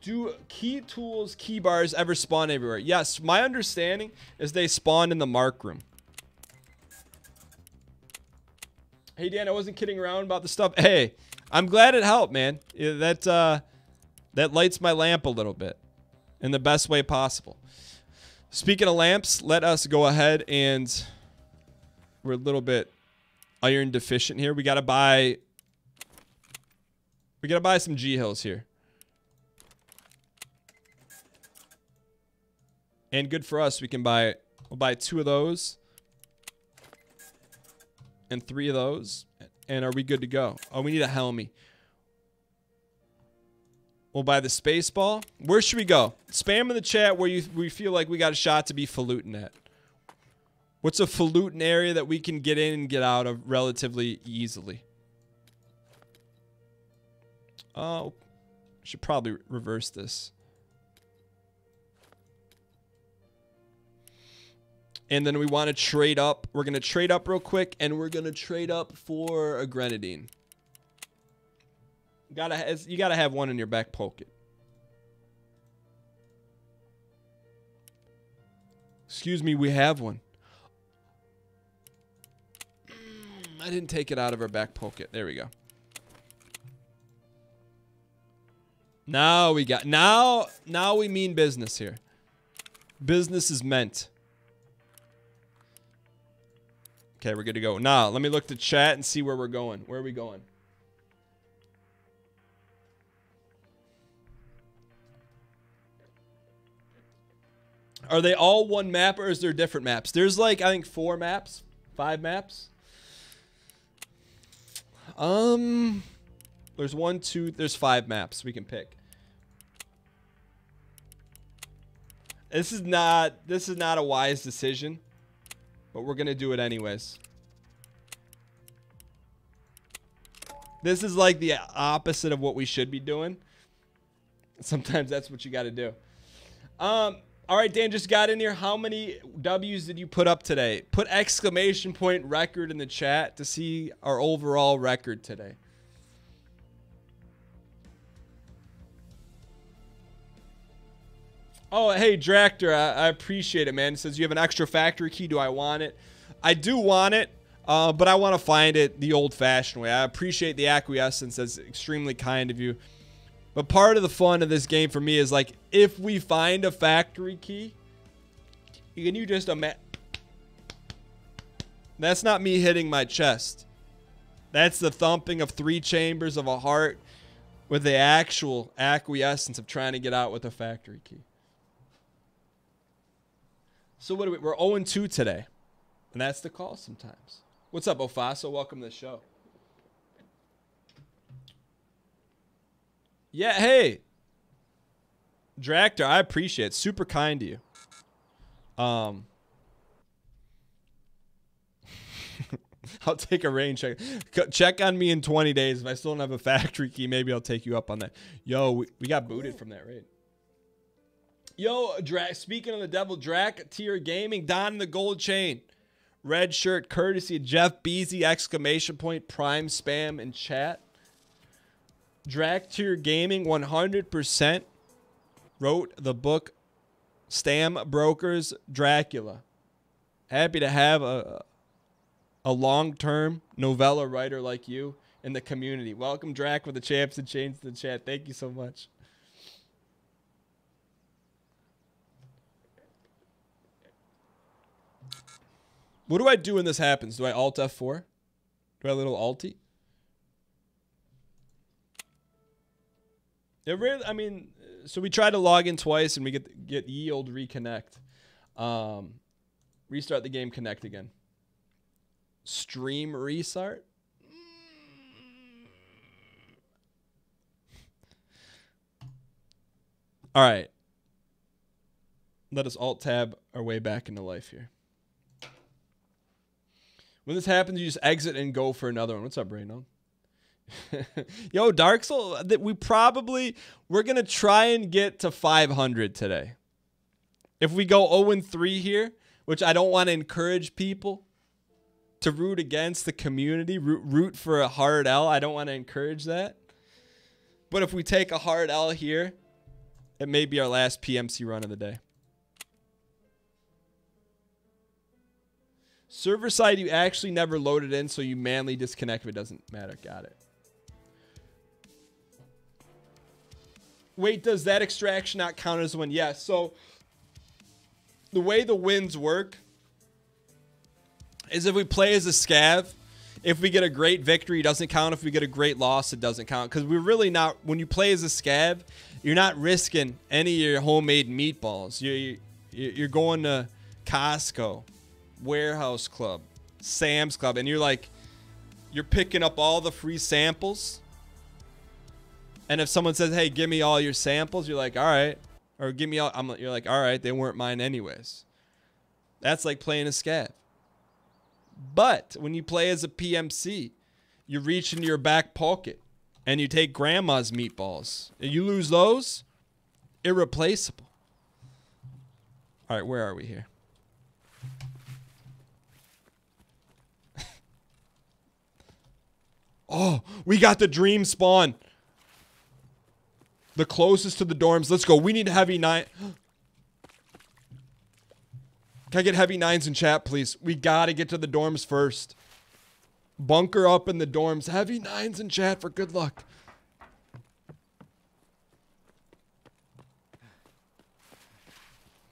Do key tools, key bars ever spawn everywhere? Yes, my understanding is they spawn in the mark room. Hey, Dan, I wasn't kidding around about the stuff. Hey, I'm glad it helped, man. That lights my lamp a little bit in the best way possible. Speaking of lamps, let us go ahead and we're a little bit iron deficient here. We gotta buy some G-Hills here. And good for us, we'll buy 2 of those. And 3 of those. And are we good to go? Oh, we need a Helmy. We'll buy the space ball. Where should we go? Spam in the chat where we feel like we got a shot to be falutin at. What's a falutin area that we can get in and get out of relatively easily? Oh, should probably reverse this. And then we want to trade up. We're going to trade up real quick, and we're going to trade up for a grenadine. You gotta have one in your back pocket. Excuse me, we have one. I didn't take it out of our back pocket. There we go. Now we mean business here. Business is meant. Okay, we're good to go. Now, let me look to chat and see where we're going. Where are we going? Are they all one map or is there different maps? There's like, I think 4 maps, 5 maps. There's 1, 2, there's 5 maps we can pick. This is not a wise decision, but we're gonna do it anyways. This is like the opposite of what we should be doing. Sometimes that's what you gotta do. All right, Dan just got in here. How many W's did you put up today? Put exclamation point record in the chat to see our overall record today. Oh, hey, Dractor, I appreciate it, man. It says you have an extra factory key. Do I want it? I do want it, but I want to find it the old-fashioned way. I appreciate the acquiescence. That's extremely kind of you. But part of the fun of this game for me is like, if we find a factory key, can you just imagine? That's not me hitting my chest. That's the thumping of 3 chambers of a heart with the actual acquiescence of trying to get out with a factory key. So what do we're 0-2 today. And that's the call sometimes. What's up, Ofaso? Welcome to the show. Yeah, hey. Dractor, I appreciate it. Super kind to you. I'll take a rain check. Check on me in 20 days. If I still don't have a factory key, maybe I'll take you up on that. Yo, we got booted from that raid. Yo, speaking of the devil, Drac tier gaming, Don in the gold chain. Red shirt, courtesy of Jeff Beasy, exclamation point, prime spam in chat. Dractier Gaming 100% wrote the book Stam Broker's Dracula. Happy to have a long-term novella writer like you in the community. Welcome, Drac, with the champs and chains to the chat. Thank you so much. What do I do when this happens? Do I Alt F4? Do I little alty? It really, I mean, so we tried to log in twice and we get ye old reconnect. Restart the game, connect again. Stream restart? All right. Let us alt tab our way back into life here. When this happens, you just exit and go for another one. What's up, Brayno? Yo, Dark Soul, we're going to try and get to 500 today. If we go 0-3 here, which I don't want to encourage people to root against the community, root for a hard L. I don't want to encourage that. But if we take a hard L here, it may be our last PMC run of the day. Server side, you actually never loaded in, so you manually disconnect if it doesn't matter. Got it. Wait, does that extraction not count as a win? Yes. So the way the wins work is if we play as a scav, if we get a great victory, it doesn't count. If we get a great loss, it doesn't count. Because we're really not, when you play as a scav, you're not risking any of your homemade meatballs. You're going to Costco, Warehouse Club, Sam's Club, and you're picking up all the free samples. And if someone says, hey, give me all your samples, you're like, all right. Or give me all, you're like, all right, they weren't mine anyways. That's like playing a scav. But when you play as a PMC, you reach into your back pocket and you take grandma's meatballs. And you lose those, irreplaceable. All right, where are we here? Oh, we got the dream spawn. The closest to the dorms. Let's go. We need heavy 9. Can I get heavy 9s in chat, please? We got to get to the dorms first. Bunker up in the dorms. Heavy 9s in chat for good luck.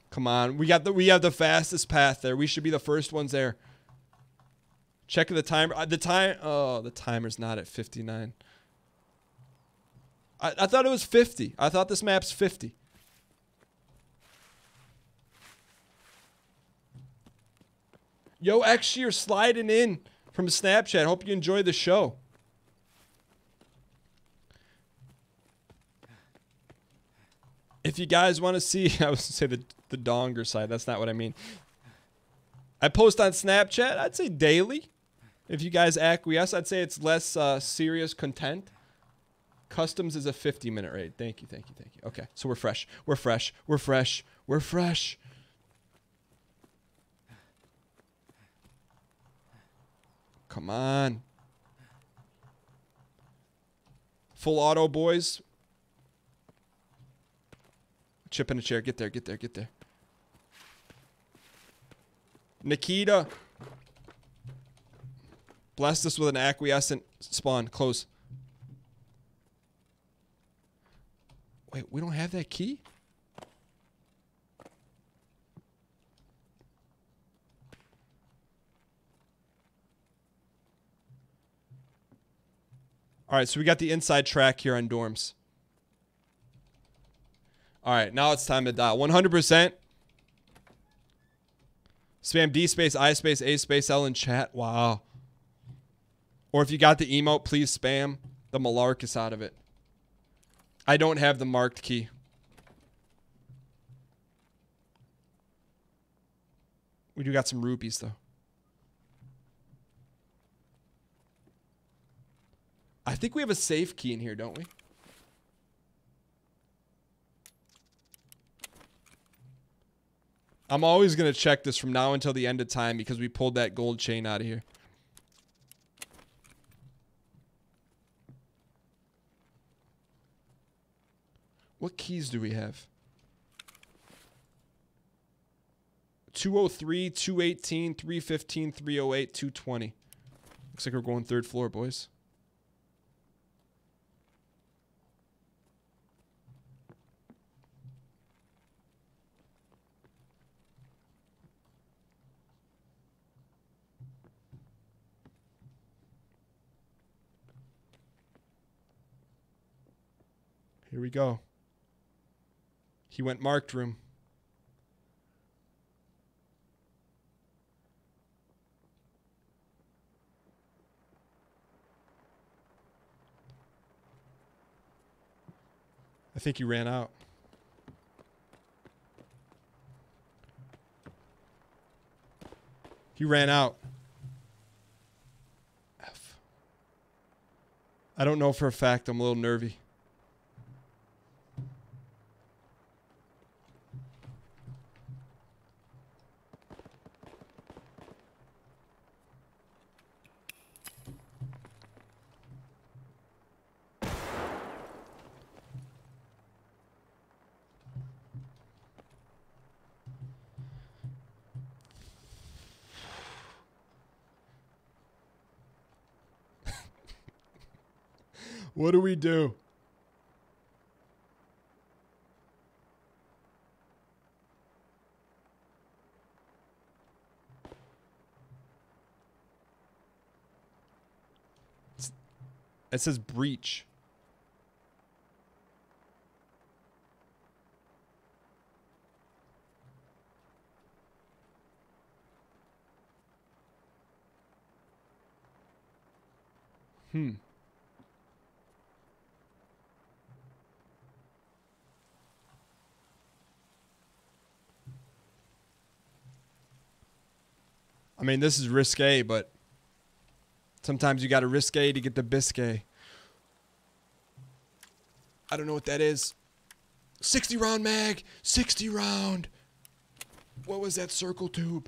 Come on. We have the fastest path there. We should be the first ones there. Check the timer. The timer's not at 59. I thought it was 50. I thought this map's 50. Yo, X, you're sliding in from Snapchat. Hope you enjoy the show. If you guys want to see, I was going to say the donger side. That's not what I mean. I post on Snapchat, I'd say daily. If you guys acquiesce, I'd say it's less serious content. Customs is a 50-minute raid. Thank you, thank you, thank you. Okay, so we're fresh. We're fresh. We're fresh. We're fresh. Come on. Full auto, boys. Chip in a chair. Get there, get there, get there. Nikita. Blessed us with an acquiescent spawn. Close. Wait, we don't have that key? All right, so we got the inside track here on dorms. All right, now it's time to dial. 100%. Spam D space, I space, A space, L in chat. Wow. Or if you got the emote, please spam the Malarkus out of it. I don't have the marked key. We do got some rupees, though. I think we have a safe key in here, don't we? I'm always going to check this from now until the end of time because we pulled that gold chain out of here. What keys do we have? 203, 218, 315, 308, 220. Looks like we're going 3rd floor, boys. Here we go. He went marked room. I think he ran out. He ran out. F. I don't know for a fact. I'm a little nervy. What do we do? It says breach. I mean, this is risque, but sometimes you got to risque to get the bisque. I don't know what that is. 60 round mag. 60 round. What was that circle tube?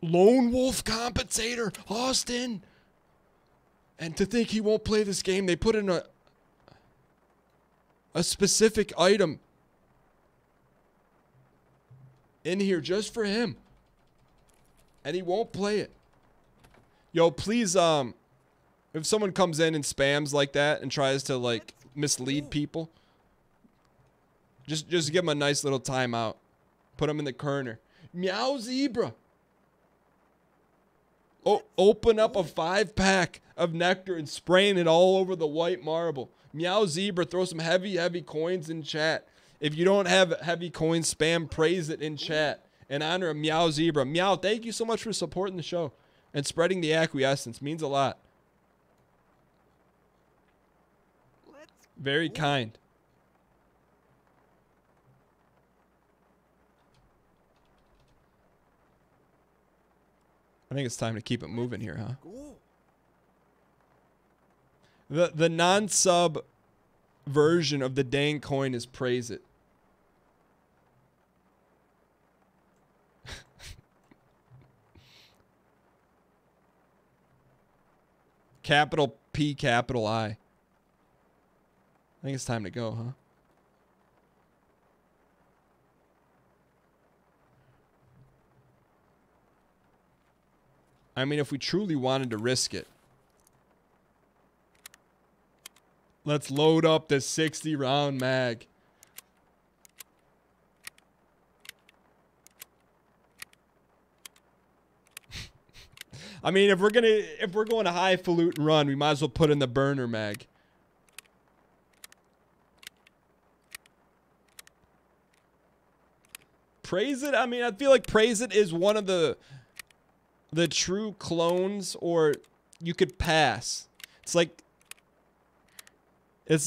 Lone Wolf Compensator. Austin. And to think he won't play this game, they put in a specific item in here just for him. And he won't play it. Yo, please, if someone comes in and spams like that and tries to, like, mislead people, just give them a nice little timeout. Put them in the corner. Meow Zebra. Oh, open up a 5-pack of nectar and spraying it all over the white marble. Meow Zebra, throw some heavy coins in chat. If you don't have heavy coins, spam praise it in chat in honor of Meow Zebra. Meow, thank you so much for supporting the show and spreading the acquiescence. Means a lot. Very kind. I think it's time to keep it moving here, huh? The non-sub version of the dang coin is praise it. Capital P, capital I. I think it's time to go, huh? I mean, if we truly wanted to risk it. Let's load up the 60 round mag. I mean, if we're going a highfalutin run, we might as well put in the burner mag. Praise it. I mean, I feel like praise it is one of the true clones, or you could pass. It's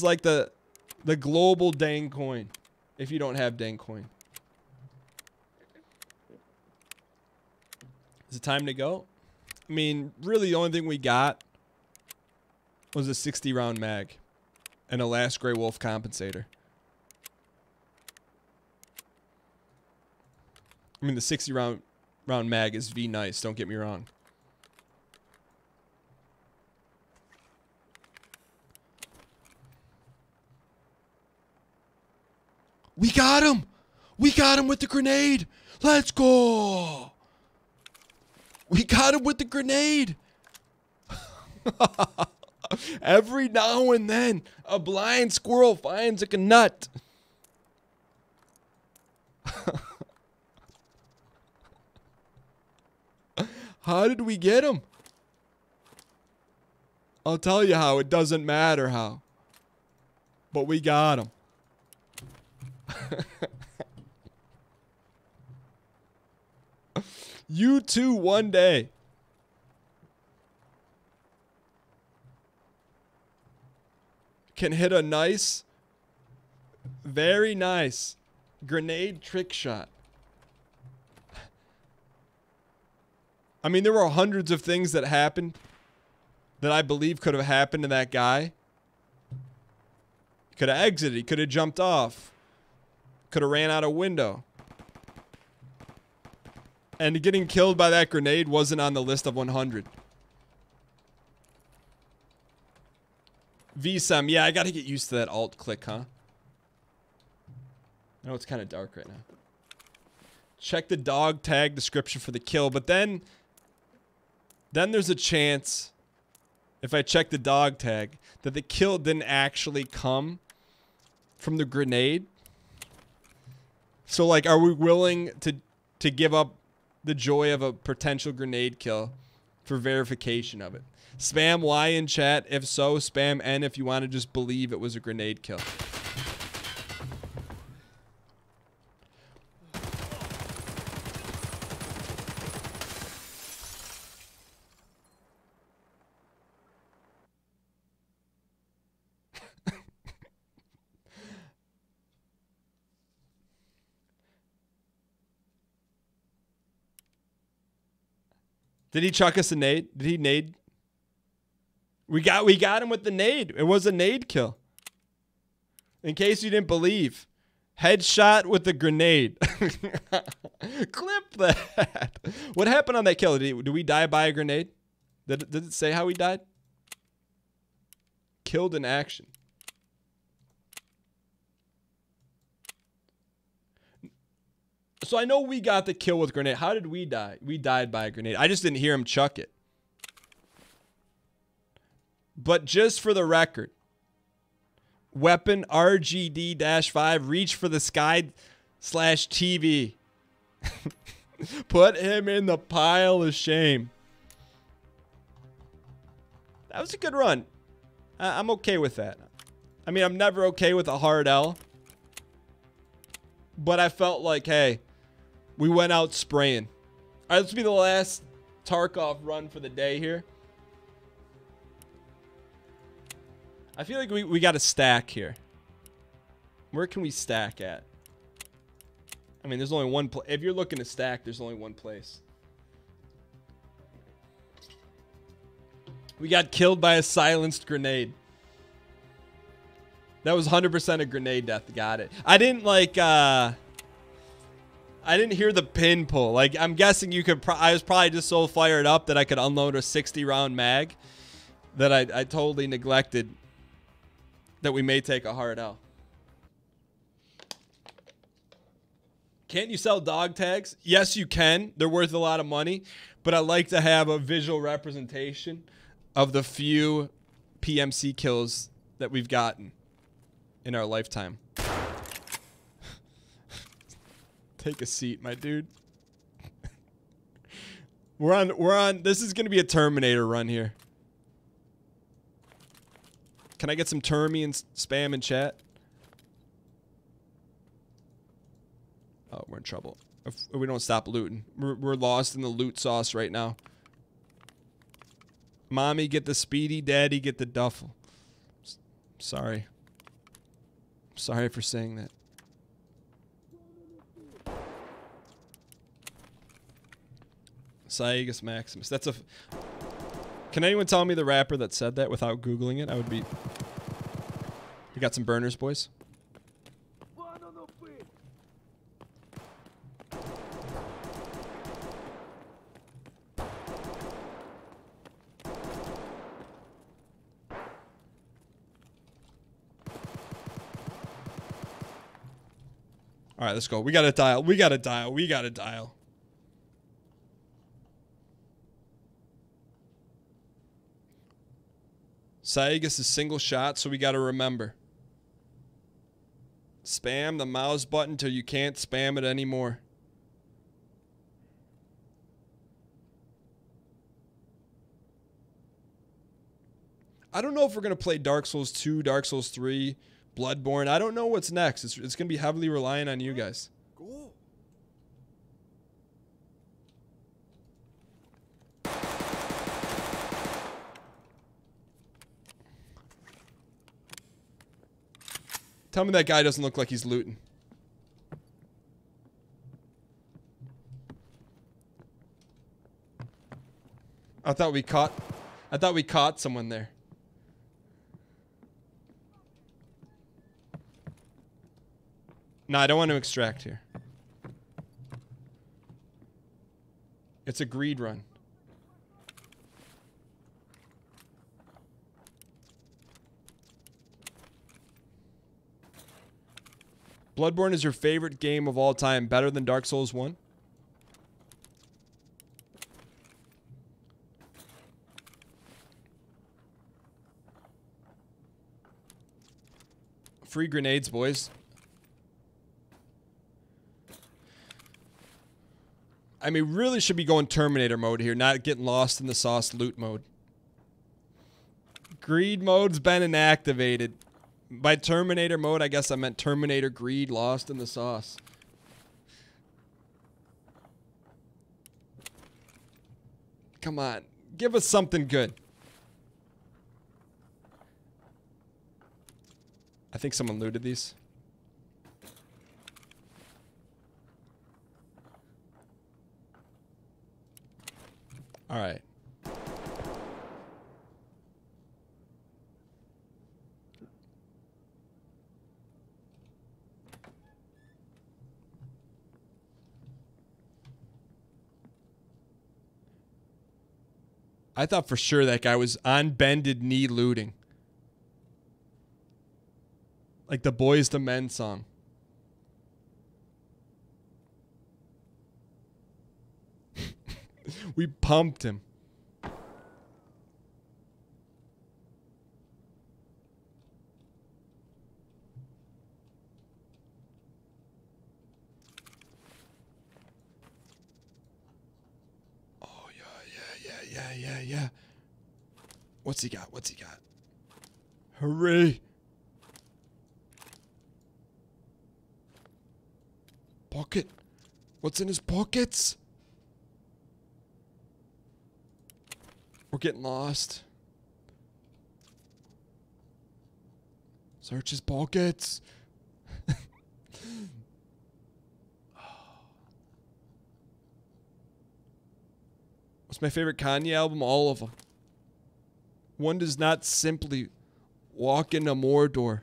like the global dang coin if you don't have dang coin. Is it time to go? I mean, really the only thing we got was a 60 round mag and a last Grey Wolf compensator. I mean, the 60 round round mag is V nice, don't get me wrong. We got him! We got him with the grenade! Let's go! We got him with the grenade! Every now and then, a blind squirrel finds a nut. How did we get him? I'll tell you how. It doesn't matter how. But we got him. You too one day. Can hit a nice, very nice grenade trick shot. I mean, there were hundreds of things that happened that I believe could have happened to that guy. He could have exited. He could have jumped off. Could have ran out a window. And getting killed by that grenade wasn't on the list of 100. VSEM, yeah, I gotta get used to that alt click, huh? I know it's kind of dark right now. Check the dog tag description for the kill, but then there's a chance, if I check the dog tag, that the kill didn't actually come from the grenade. So, like, are we willing to give up the joy of a potential grenade kill for verification of it? Spam Y in chat. If so, spam N if you want to just believe it was a grenade kill. Did he chuck us a nade? Did he nade? We got him with the nade. It was a nade kill. In case you didn't believe. Headshot with the grenade. Clip that. What happened on that kill? Did we die by a grenade? Did it say how we died? Killed in action. So I know we got the kill with grenade. How did we die? We died by a grenade. I just didn't hear him chuck it. But just for the record, weapon RGD-5, reach for the sky/TV. Put him in the pile of shame. That was a good run. I'm okay with that. I mean, I'm never okay with a hard L. But I felt like, hey, we went out spraying. All right, this will be the last Tarkov run for the day here. I feel like we got to stack here. Where can we stack at? I mean, there's only one place. If you're looking to stack, there's only one place. We got killed by a silenced grenade. That was 100% a grenade death. Got it. I didn't like, I didn't hear the pin pull. Like, I'm guessing you could, I was probably just so fired up that I could unload a 60 round mag that I totally neglected that we may take a hard L. Can't you sell dog tags? Yes, you can. They're worth a lot of money, but I like to have a visual representation of the few PMC kills that we've gotten in our lifetime. Take a seat, my dude. We're on, this is going to be a Terminator run here. Can I get some Termy and spam in chat? Oh, we're in trouble. If we don't stop looting. We're lost in the loot sauce right now. Mommy, get the speedy. Daddy, get the duffel. Sorry. Sorry for saying that. Saigas Maximus. That's a... Can anyone tell me the rapper that said that without Googling it? I would be... We got some burners, boys. All right, let's go. We got to dial. We got to dial. We got to dial. Saigas is single shot, so we got to remember. Spam the mouse button till you can't spam it anymore. I don't know if we're going to play Dark Souls 2, Dark Souls 3, Bloodborne. I don't know what's next. It's going to be heavily reliant on you guys. Cool. Tell me that guy doesn't look like he's looting. I thought we caught someone there. No, I don't want to extract here. It's a greed run. Bloodborne is your favorite game of all time, better than Dark Souls 1? Free grenades, boys. I mean, really should be going Terminator mode here, not getting lost in the sauce loot mode. Greed mode's been inactivated. By Terminator mode, I guess I meant Terminator Greed lost in the sauce. Come on. Give us something good. I think someone looted these. All right. I thought for sure that guy was on bended knee looting. Like the Boys to Men song. We pumped him. Oh, yeah. What's he got? What's he got? Hooray. Pocket. What's in his pockets? We're getting lost. Search his pockets. What's my favorite Kanye album? All of them. One does not simply walk into Mordor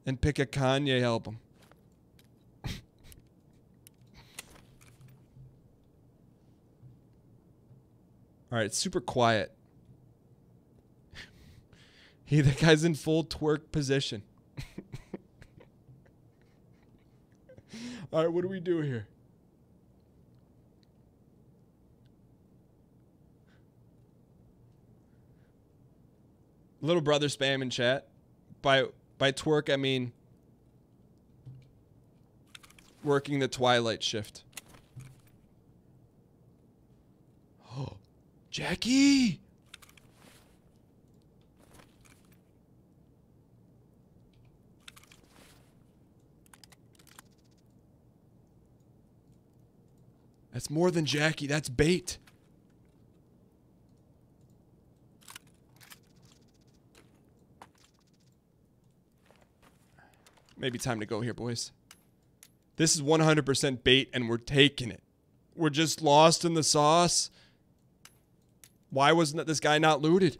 and pick a Kanye album. All right, it's super quiet. Hey, that guy's in full twerk position. All right, what do we do here? Little brother spam in chat. By twerk, I mean working the twilight shift. Oh, Jackie! That's more than Jackie. That's bait. Maybe time to go here, boys. This is 100% bait, and we're taking it. We're just lost in the sauce. Why wasn't this guy not looted?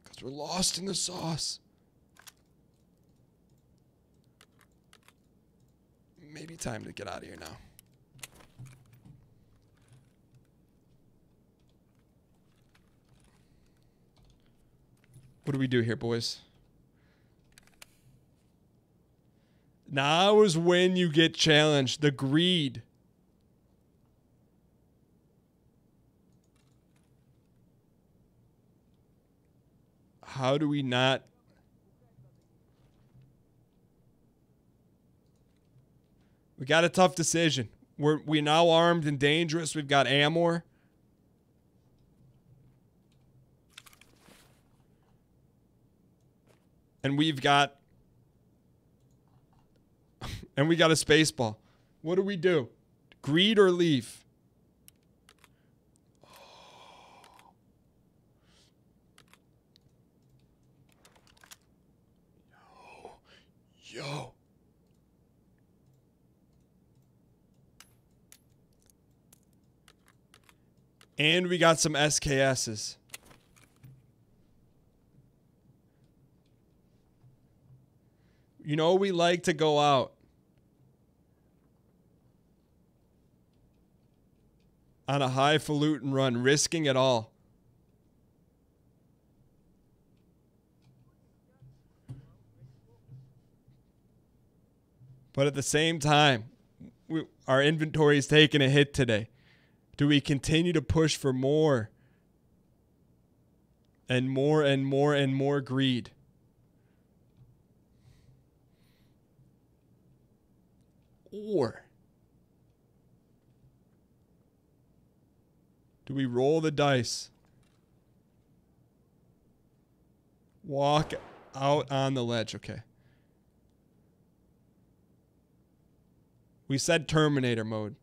Because we're lost in the sauce. Maybe time to get out of here now. What do we do here, boys? Now is when you get challenged. The greed. How do we not? We got a tough decision. We're now armed and dangerous. We've got Amor. And we've got and we got a space ball. What do? Greed or leave? Yo. And we got some SKSs. You know, we like to go out on a highfalutin run, risking it all. But at the same time, our inventory is taking a hit today. Do we continue to push for more and more and more and more greed? Or do we roll the dice? Walk out on the ledge. Okay. We said Terminator mode.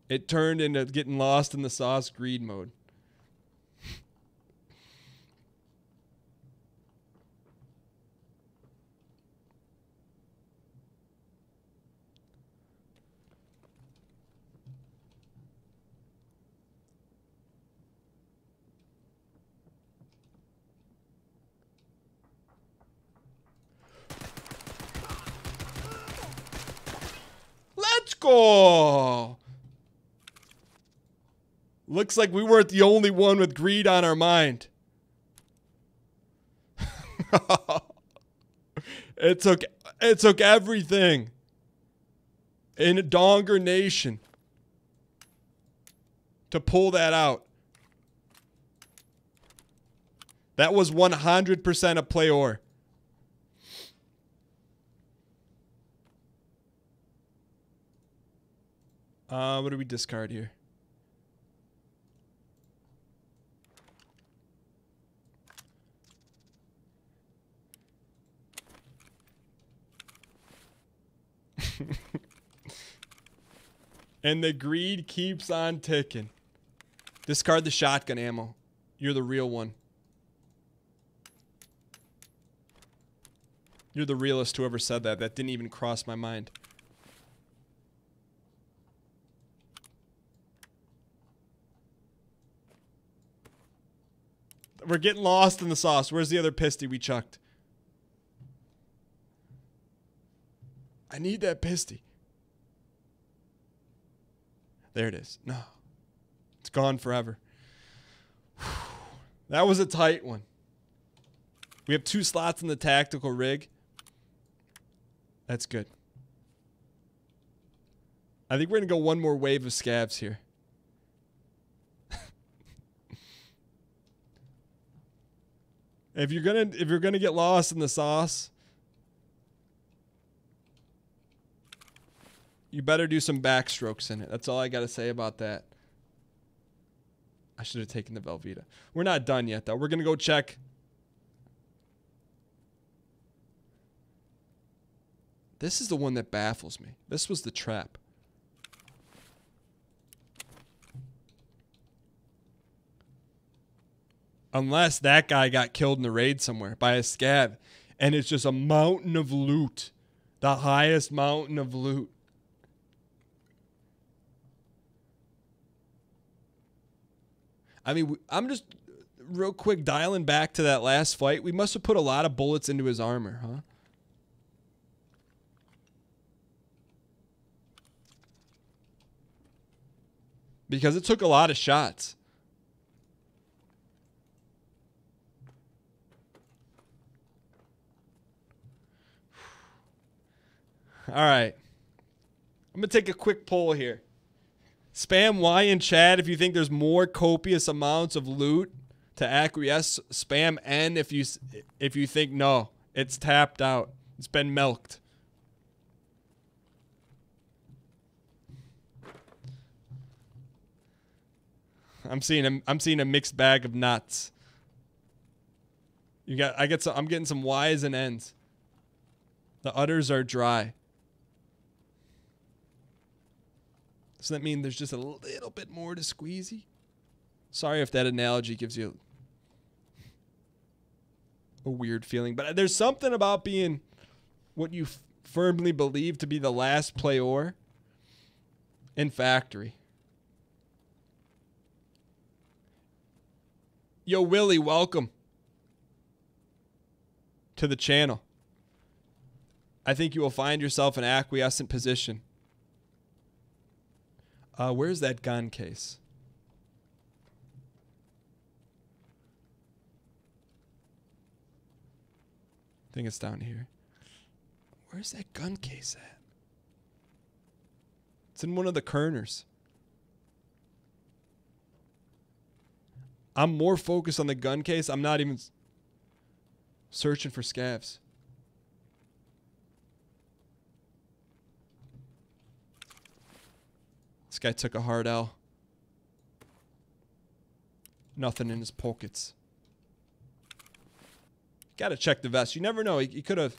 It turned into getting lost in the sauce greed mode. Let's go. Looks like we weren't the only one with greed on our mind. It took everything in a Donger nation to pull that out. That was 100% a player. What do we discard here? And the greed keeps on ticking. Discard the shotgun ammo. You're the real one. You're the realist, whoever said that. That didn't even cross my mind. We're getting lost in the sauce. Where's the other pisty we chucked? I need that pisty. There it is. No. It's gone forever. That was a tight one. We have 2 slots in the tactical rig. That's good. I think we're going to go one more wave of scavs here. If you're gonna get lost in the sauce, you better do some backstrokes in it. That's all I gotta say about that. I should have taken the Velveeta. We're not done yet, though. We're gonna go check. This is the one that baffles me. This was the trap. Unless that guy got killed in the raid somewhere by a scav. And it's just a mountain of loot. The highest mountain of loot. I mean, I'm just real quick dialing back to that last fight. We must have put a lot of bullets into his armor, huh? Because it took a lot of shots. All right. I'm going to take a quick poll here. Spam Y in chat if you think there's more copious amounts of loot to acquiesce. Spam N if you think no, it's tapped out. It's been milked. I'm seeing a mixed bag of nuts. I'm getting some Y's and N's. The udders are dry. Does that mean there's just a little bit more to squeezy? Sorry if that analogy gives you a weird feeling, but there's something about being what you firmly believe to be the last player in Factory. Yo, Willie, welcome to the channel. I think you will find yourself in an acquiescent position. Where's that gun case? I think it's down here. Where's that gun case at? It's in one of the Kerners. I'm more focused on the gun case. I'm not even searching for scavs. This guy took a hard L. Nothing in his pockets. Gotta check the vest. You never know. He could have.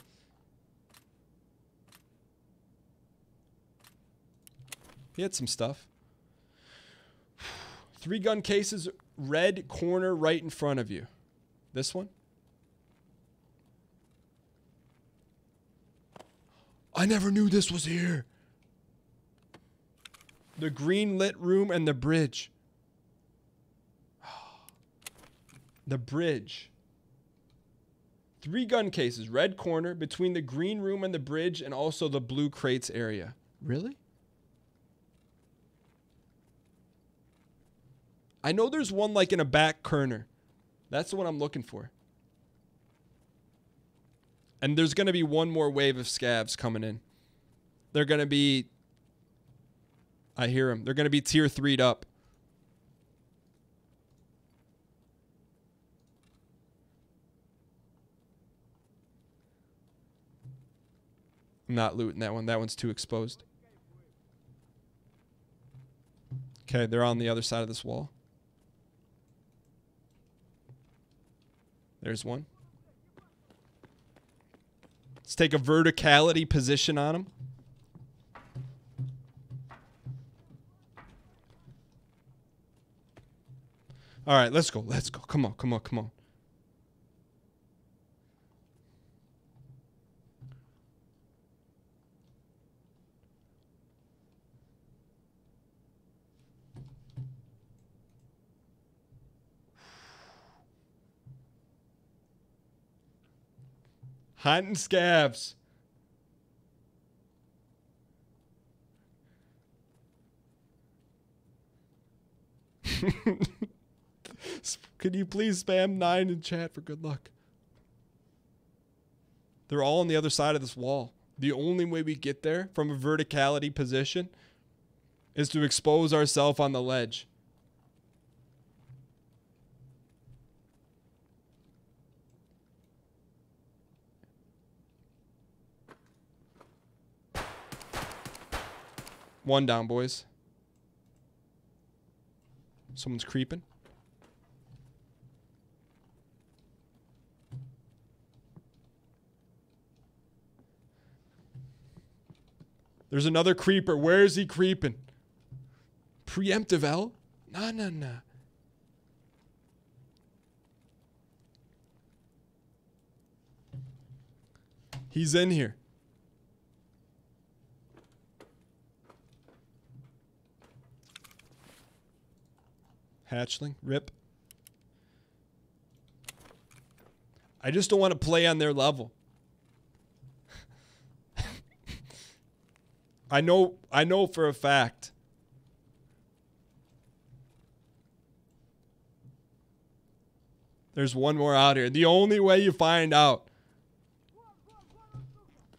He had some stuff. 3 gun cases, red corner right in front of you. This one? I never knew this was here. The green lit room and the bridge. The bridge. 3 gun cases, red corner, between the green room and the bridge, and also the blue crates area. Really? I know there's one like in a back corner. That's the one I'm looking for. And there's going to be one more wave of scavs coming in. They're going to be... I hear them. They're going to be tier 3'd up. I'm not looting that one. That one's too exposed. Okay, they're on the other side of this wall. There's one. Let's take a verticality position on him. All right, let's go. Let's go. Come on, come on, come on. Hunting scavs. Could you please spam 9 in chat for good luck? They're all on the other side of this wall. The only way we get there from a verticality position is to expose ourselves on the ledge. One down, boys. Someone's creeping. There's another creeper. Where is he creeping? Preemptive L? Nah, nah, nah. He's in here. Hatchling, rip. I just don't want to play on their level. I know for a fact. There's one more out here. The only way you find out,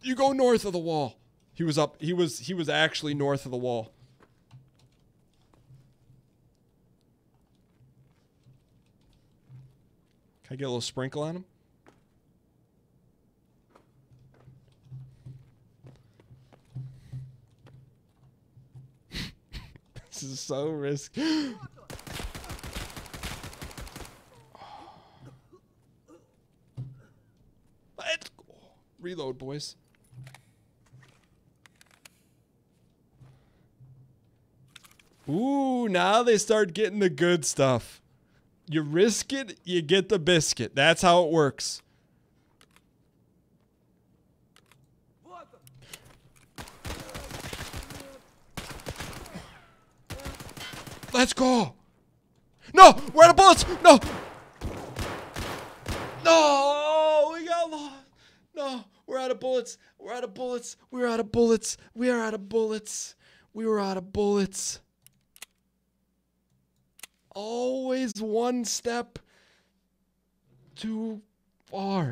you go north of the wall. He was up. He was actually north of the wall. Can I get a little sprinkle on him? This is so risky. Let's go. Reload, boys. Ooh, now they start getting the good stuff. You risk it, you get the biscuit. That's how it works. Let's go. No, we're out of bullets. No. No, we got lost. No, we're out of bullets. We're out of bullets. We're out of bullets. We are out of bullets. We were out of bullets. Always one step too far.